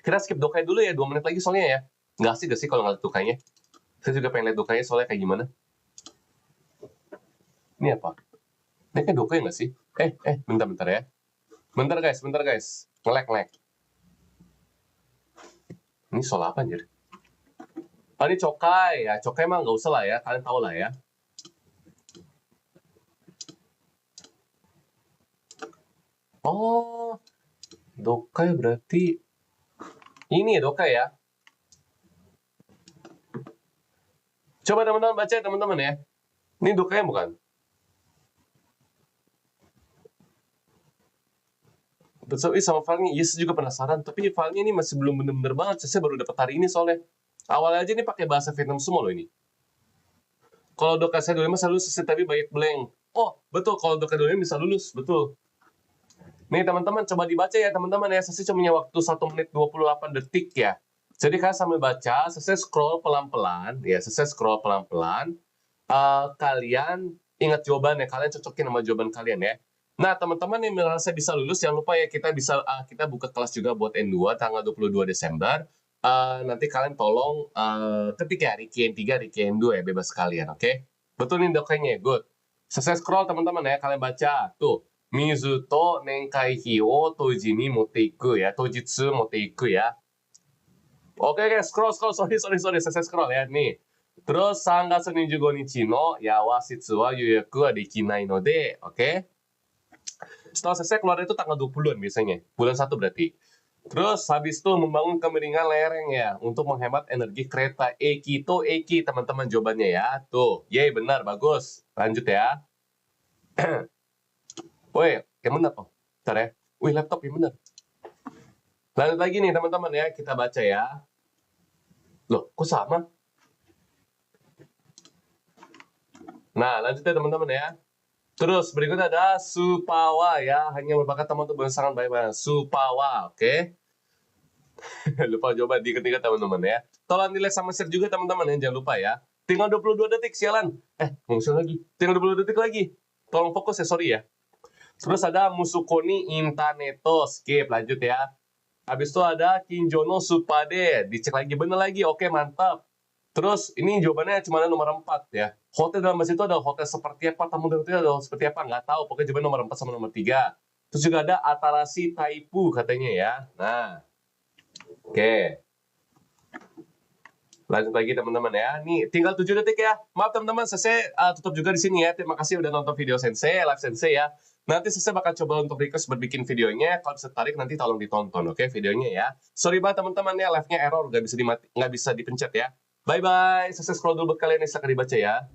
Kita skip dokai dulu ya, 2 menit lagi soalnya ya. Nggak sih kalau ngeliat dokainya. Saya juga pengen lihat dokainya soalnya kayak gimana. Ini apa? Ini kayak dokai nggak sih? Bentar ya. Bentar guys. Nge-lag. Ini soal apa anjir? Ini cokai ya, cokai emang nggak usah lah ya, kalian tahu lah ya. Oh, dokai berarti ini dokai ya. Coba teman-teman baca ya teman-teman ya. Ini dokai bukan? Betul, sama filenya, yes juga penasaran. Tapi filenya ini masih belum bener-bener banget. Saya baru dapat hari ini soalnya. Awalnya aja ini pakai bahasa Vietnam semua loh ini. Kalau dokai saya dulu lulus, tapi banyak blank. Oh, betul. Kalau dokai dulu bisa lulus, betul. Nih teman-teman coba dibaca ya teman-teman ya. Saya cuma punya waktu 1 menit 28 detik ya. Jadi kalian sambil baca, saya scroll pelan-pelan ya. Saya scroll pelan-pelan. Kalian ingat jawabannya, kalian cocokin sama jawaban kalian ya. Nah teman-teman yang merasa bisa lulus, jangan lupa ya kita buka kelas juga buat N2 tanggal 22 Desember. Nanti kalian tolong ketik ya Ricky N3, Ricky N2 ya, bebas kalian, oke? Betul nih dokainya, good. Saya scroll teman-teman ya, kalian baca tuh. Mizu to nenkai hi o toji ni motte iku ya, tojitsu motte iku ya. Oke, scroll, sorry, saya scroll ya, nih. Terus 3月25日のやわしつは予約はできないので, oke? Setelah selesai keluar itu tanggal 20-an biasanya, bulan 1 berarti. Terus habis itu membangun kemiringan lereng ya untuk menghemat energi kereta. Eki itu Eki teman-teman jawabannya ya. Tuh, yeay benar, bagus. Lanjut ya. Woi, yang benar oh. Bentar ya. Wih, laptop yang benar. Lanjut lagi nih teman-teman ya, kita baca ya. Loh, kok sama? Nah, lanjut ya teman-teman ya. Terus berikutnya ada Supawa ya, hanya merupakan teman untuk sangat baik. Supawa, oke? Lupa coba diketik teman-teman ya. Tolong di like sama share juga teman-teman ya, jangan lupa ya. Tinggal 22 detik sialan. Ngusir lagi. Tinggal 20 detik lagi. Tolong fokus ya, sorry ya. Terus ada Musukoni Intaneto, skip, lanjut ya. Habis itu ada Kinjono Supade, dicek lagi, bener lagi, oke mantap. Terus ini jawabannya cuma ada nomor 4 ya. Hotel dalam bahasa itu ada hotel seperti apa, tamu hotel ada seperti apa, nggak tahu. Pokoknya jawaban nomor 4 sama nomor 3. Terus juga ada Atarashi Taipu katanya ya. Nah, oke. Lanjut lagi teman-teman ya. Nih tinggal 7 detik ya. Maaf teman-teman, saya tutup juga di sini ya. Terima kasih udah nonton video Sensei, live Sensei ya. Nanti saya bakal coba untuk request berbikin videonya. Kalau bisa tarik nanti tolong ditonton, oke videonya ya. Sorry banget teman-teman ya, live-nya error, nggak bisa dipencet ya. Bye bye. Saya scroll dulu buat kalian yang bisa dibaca ya.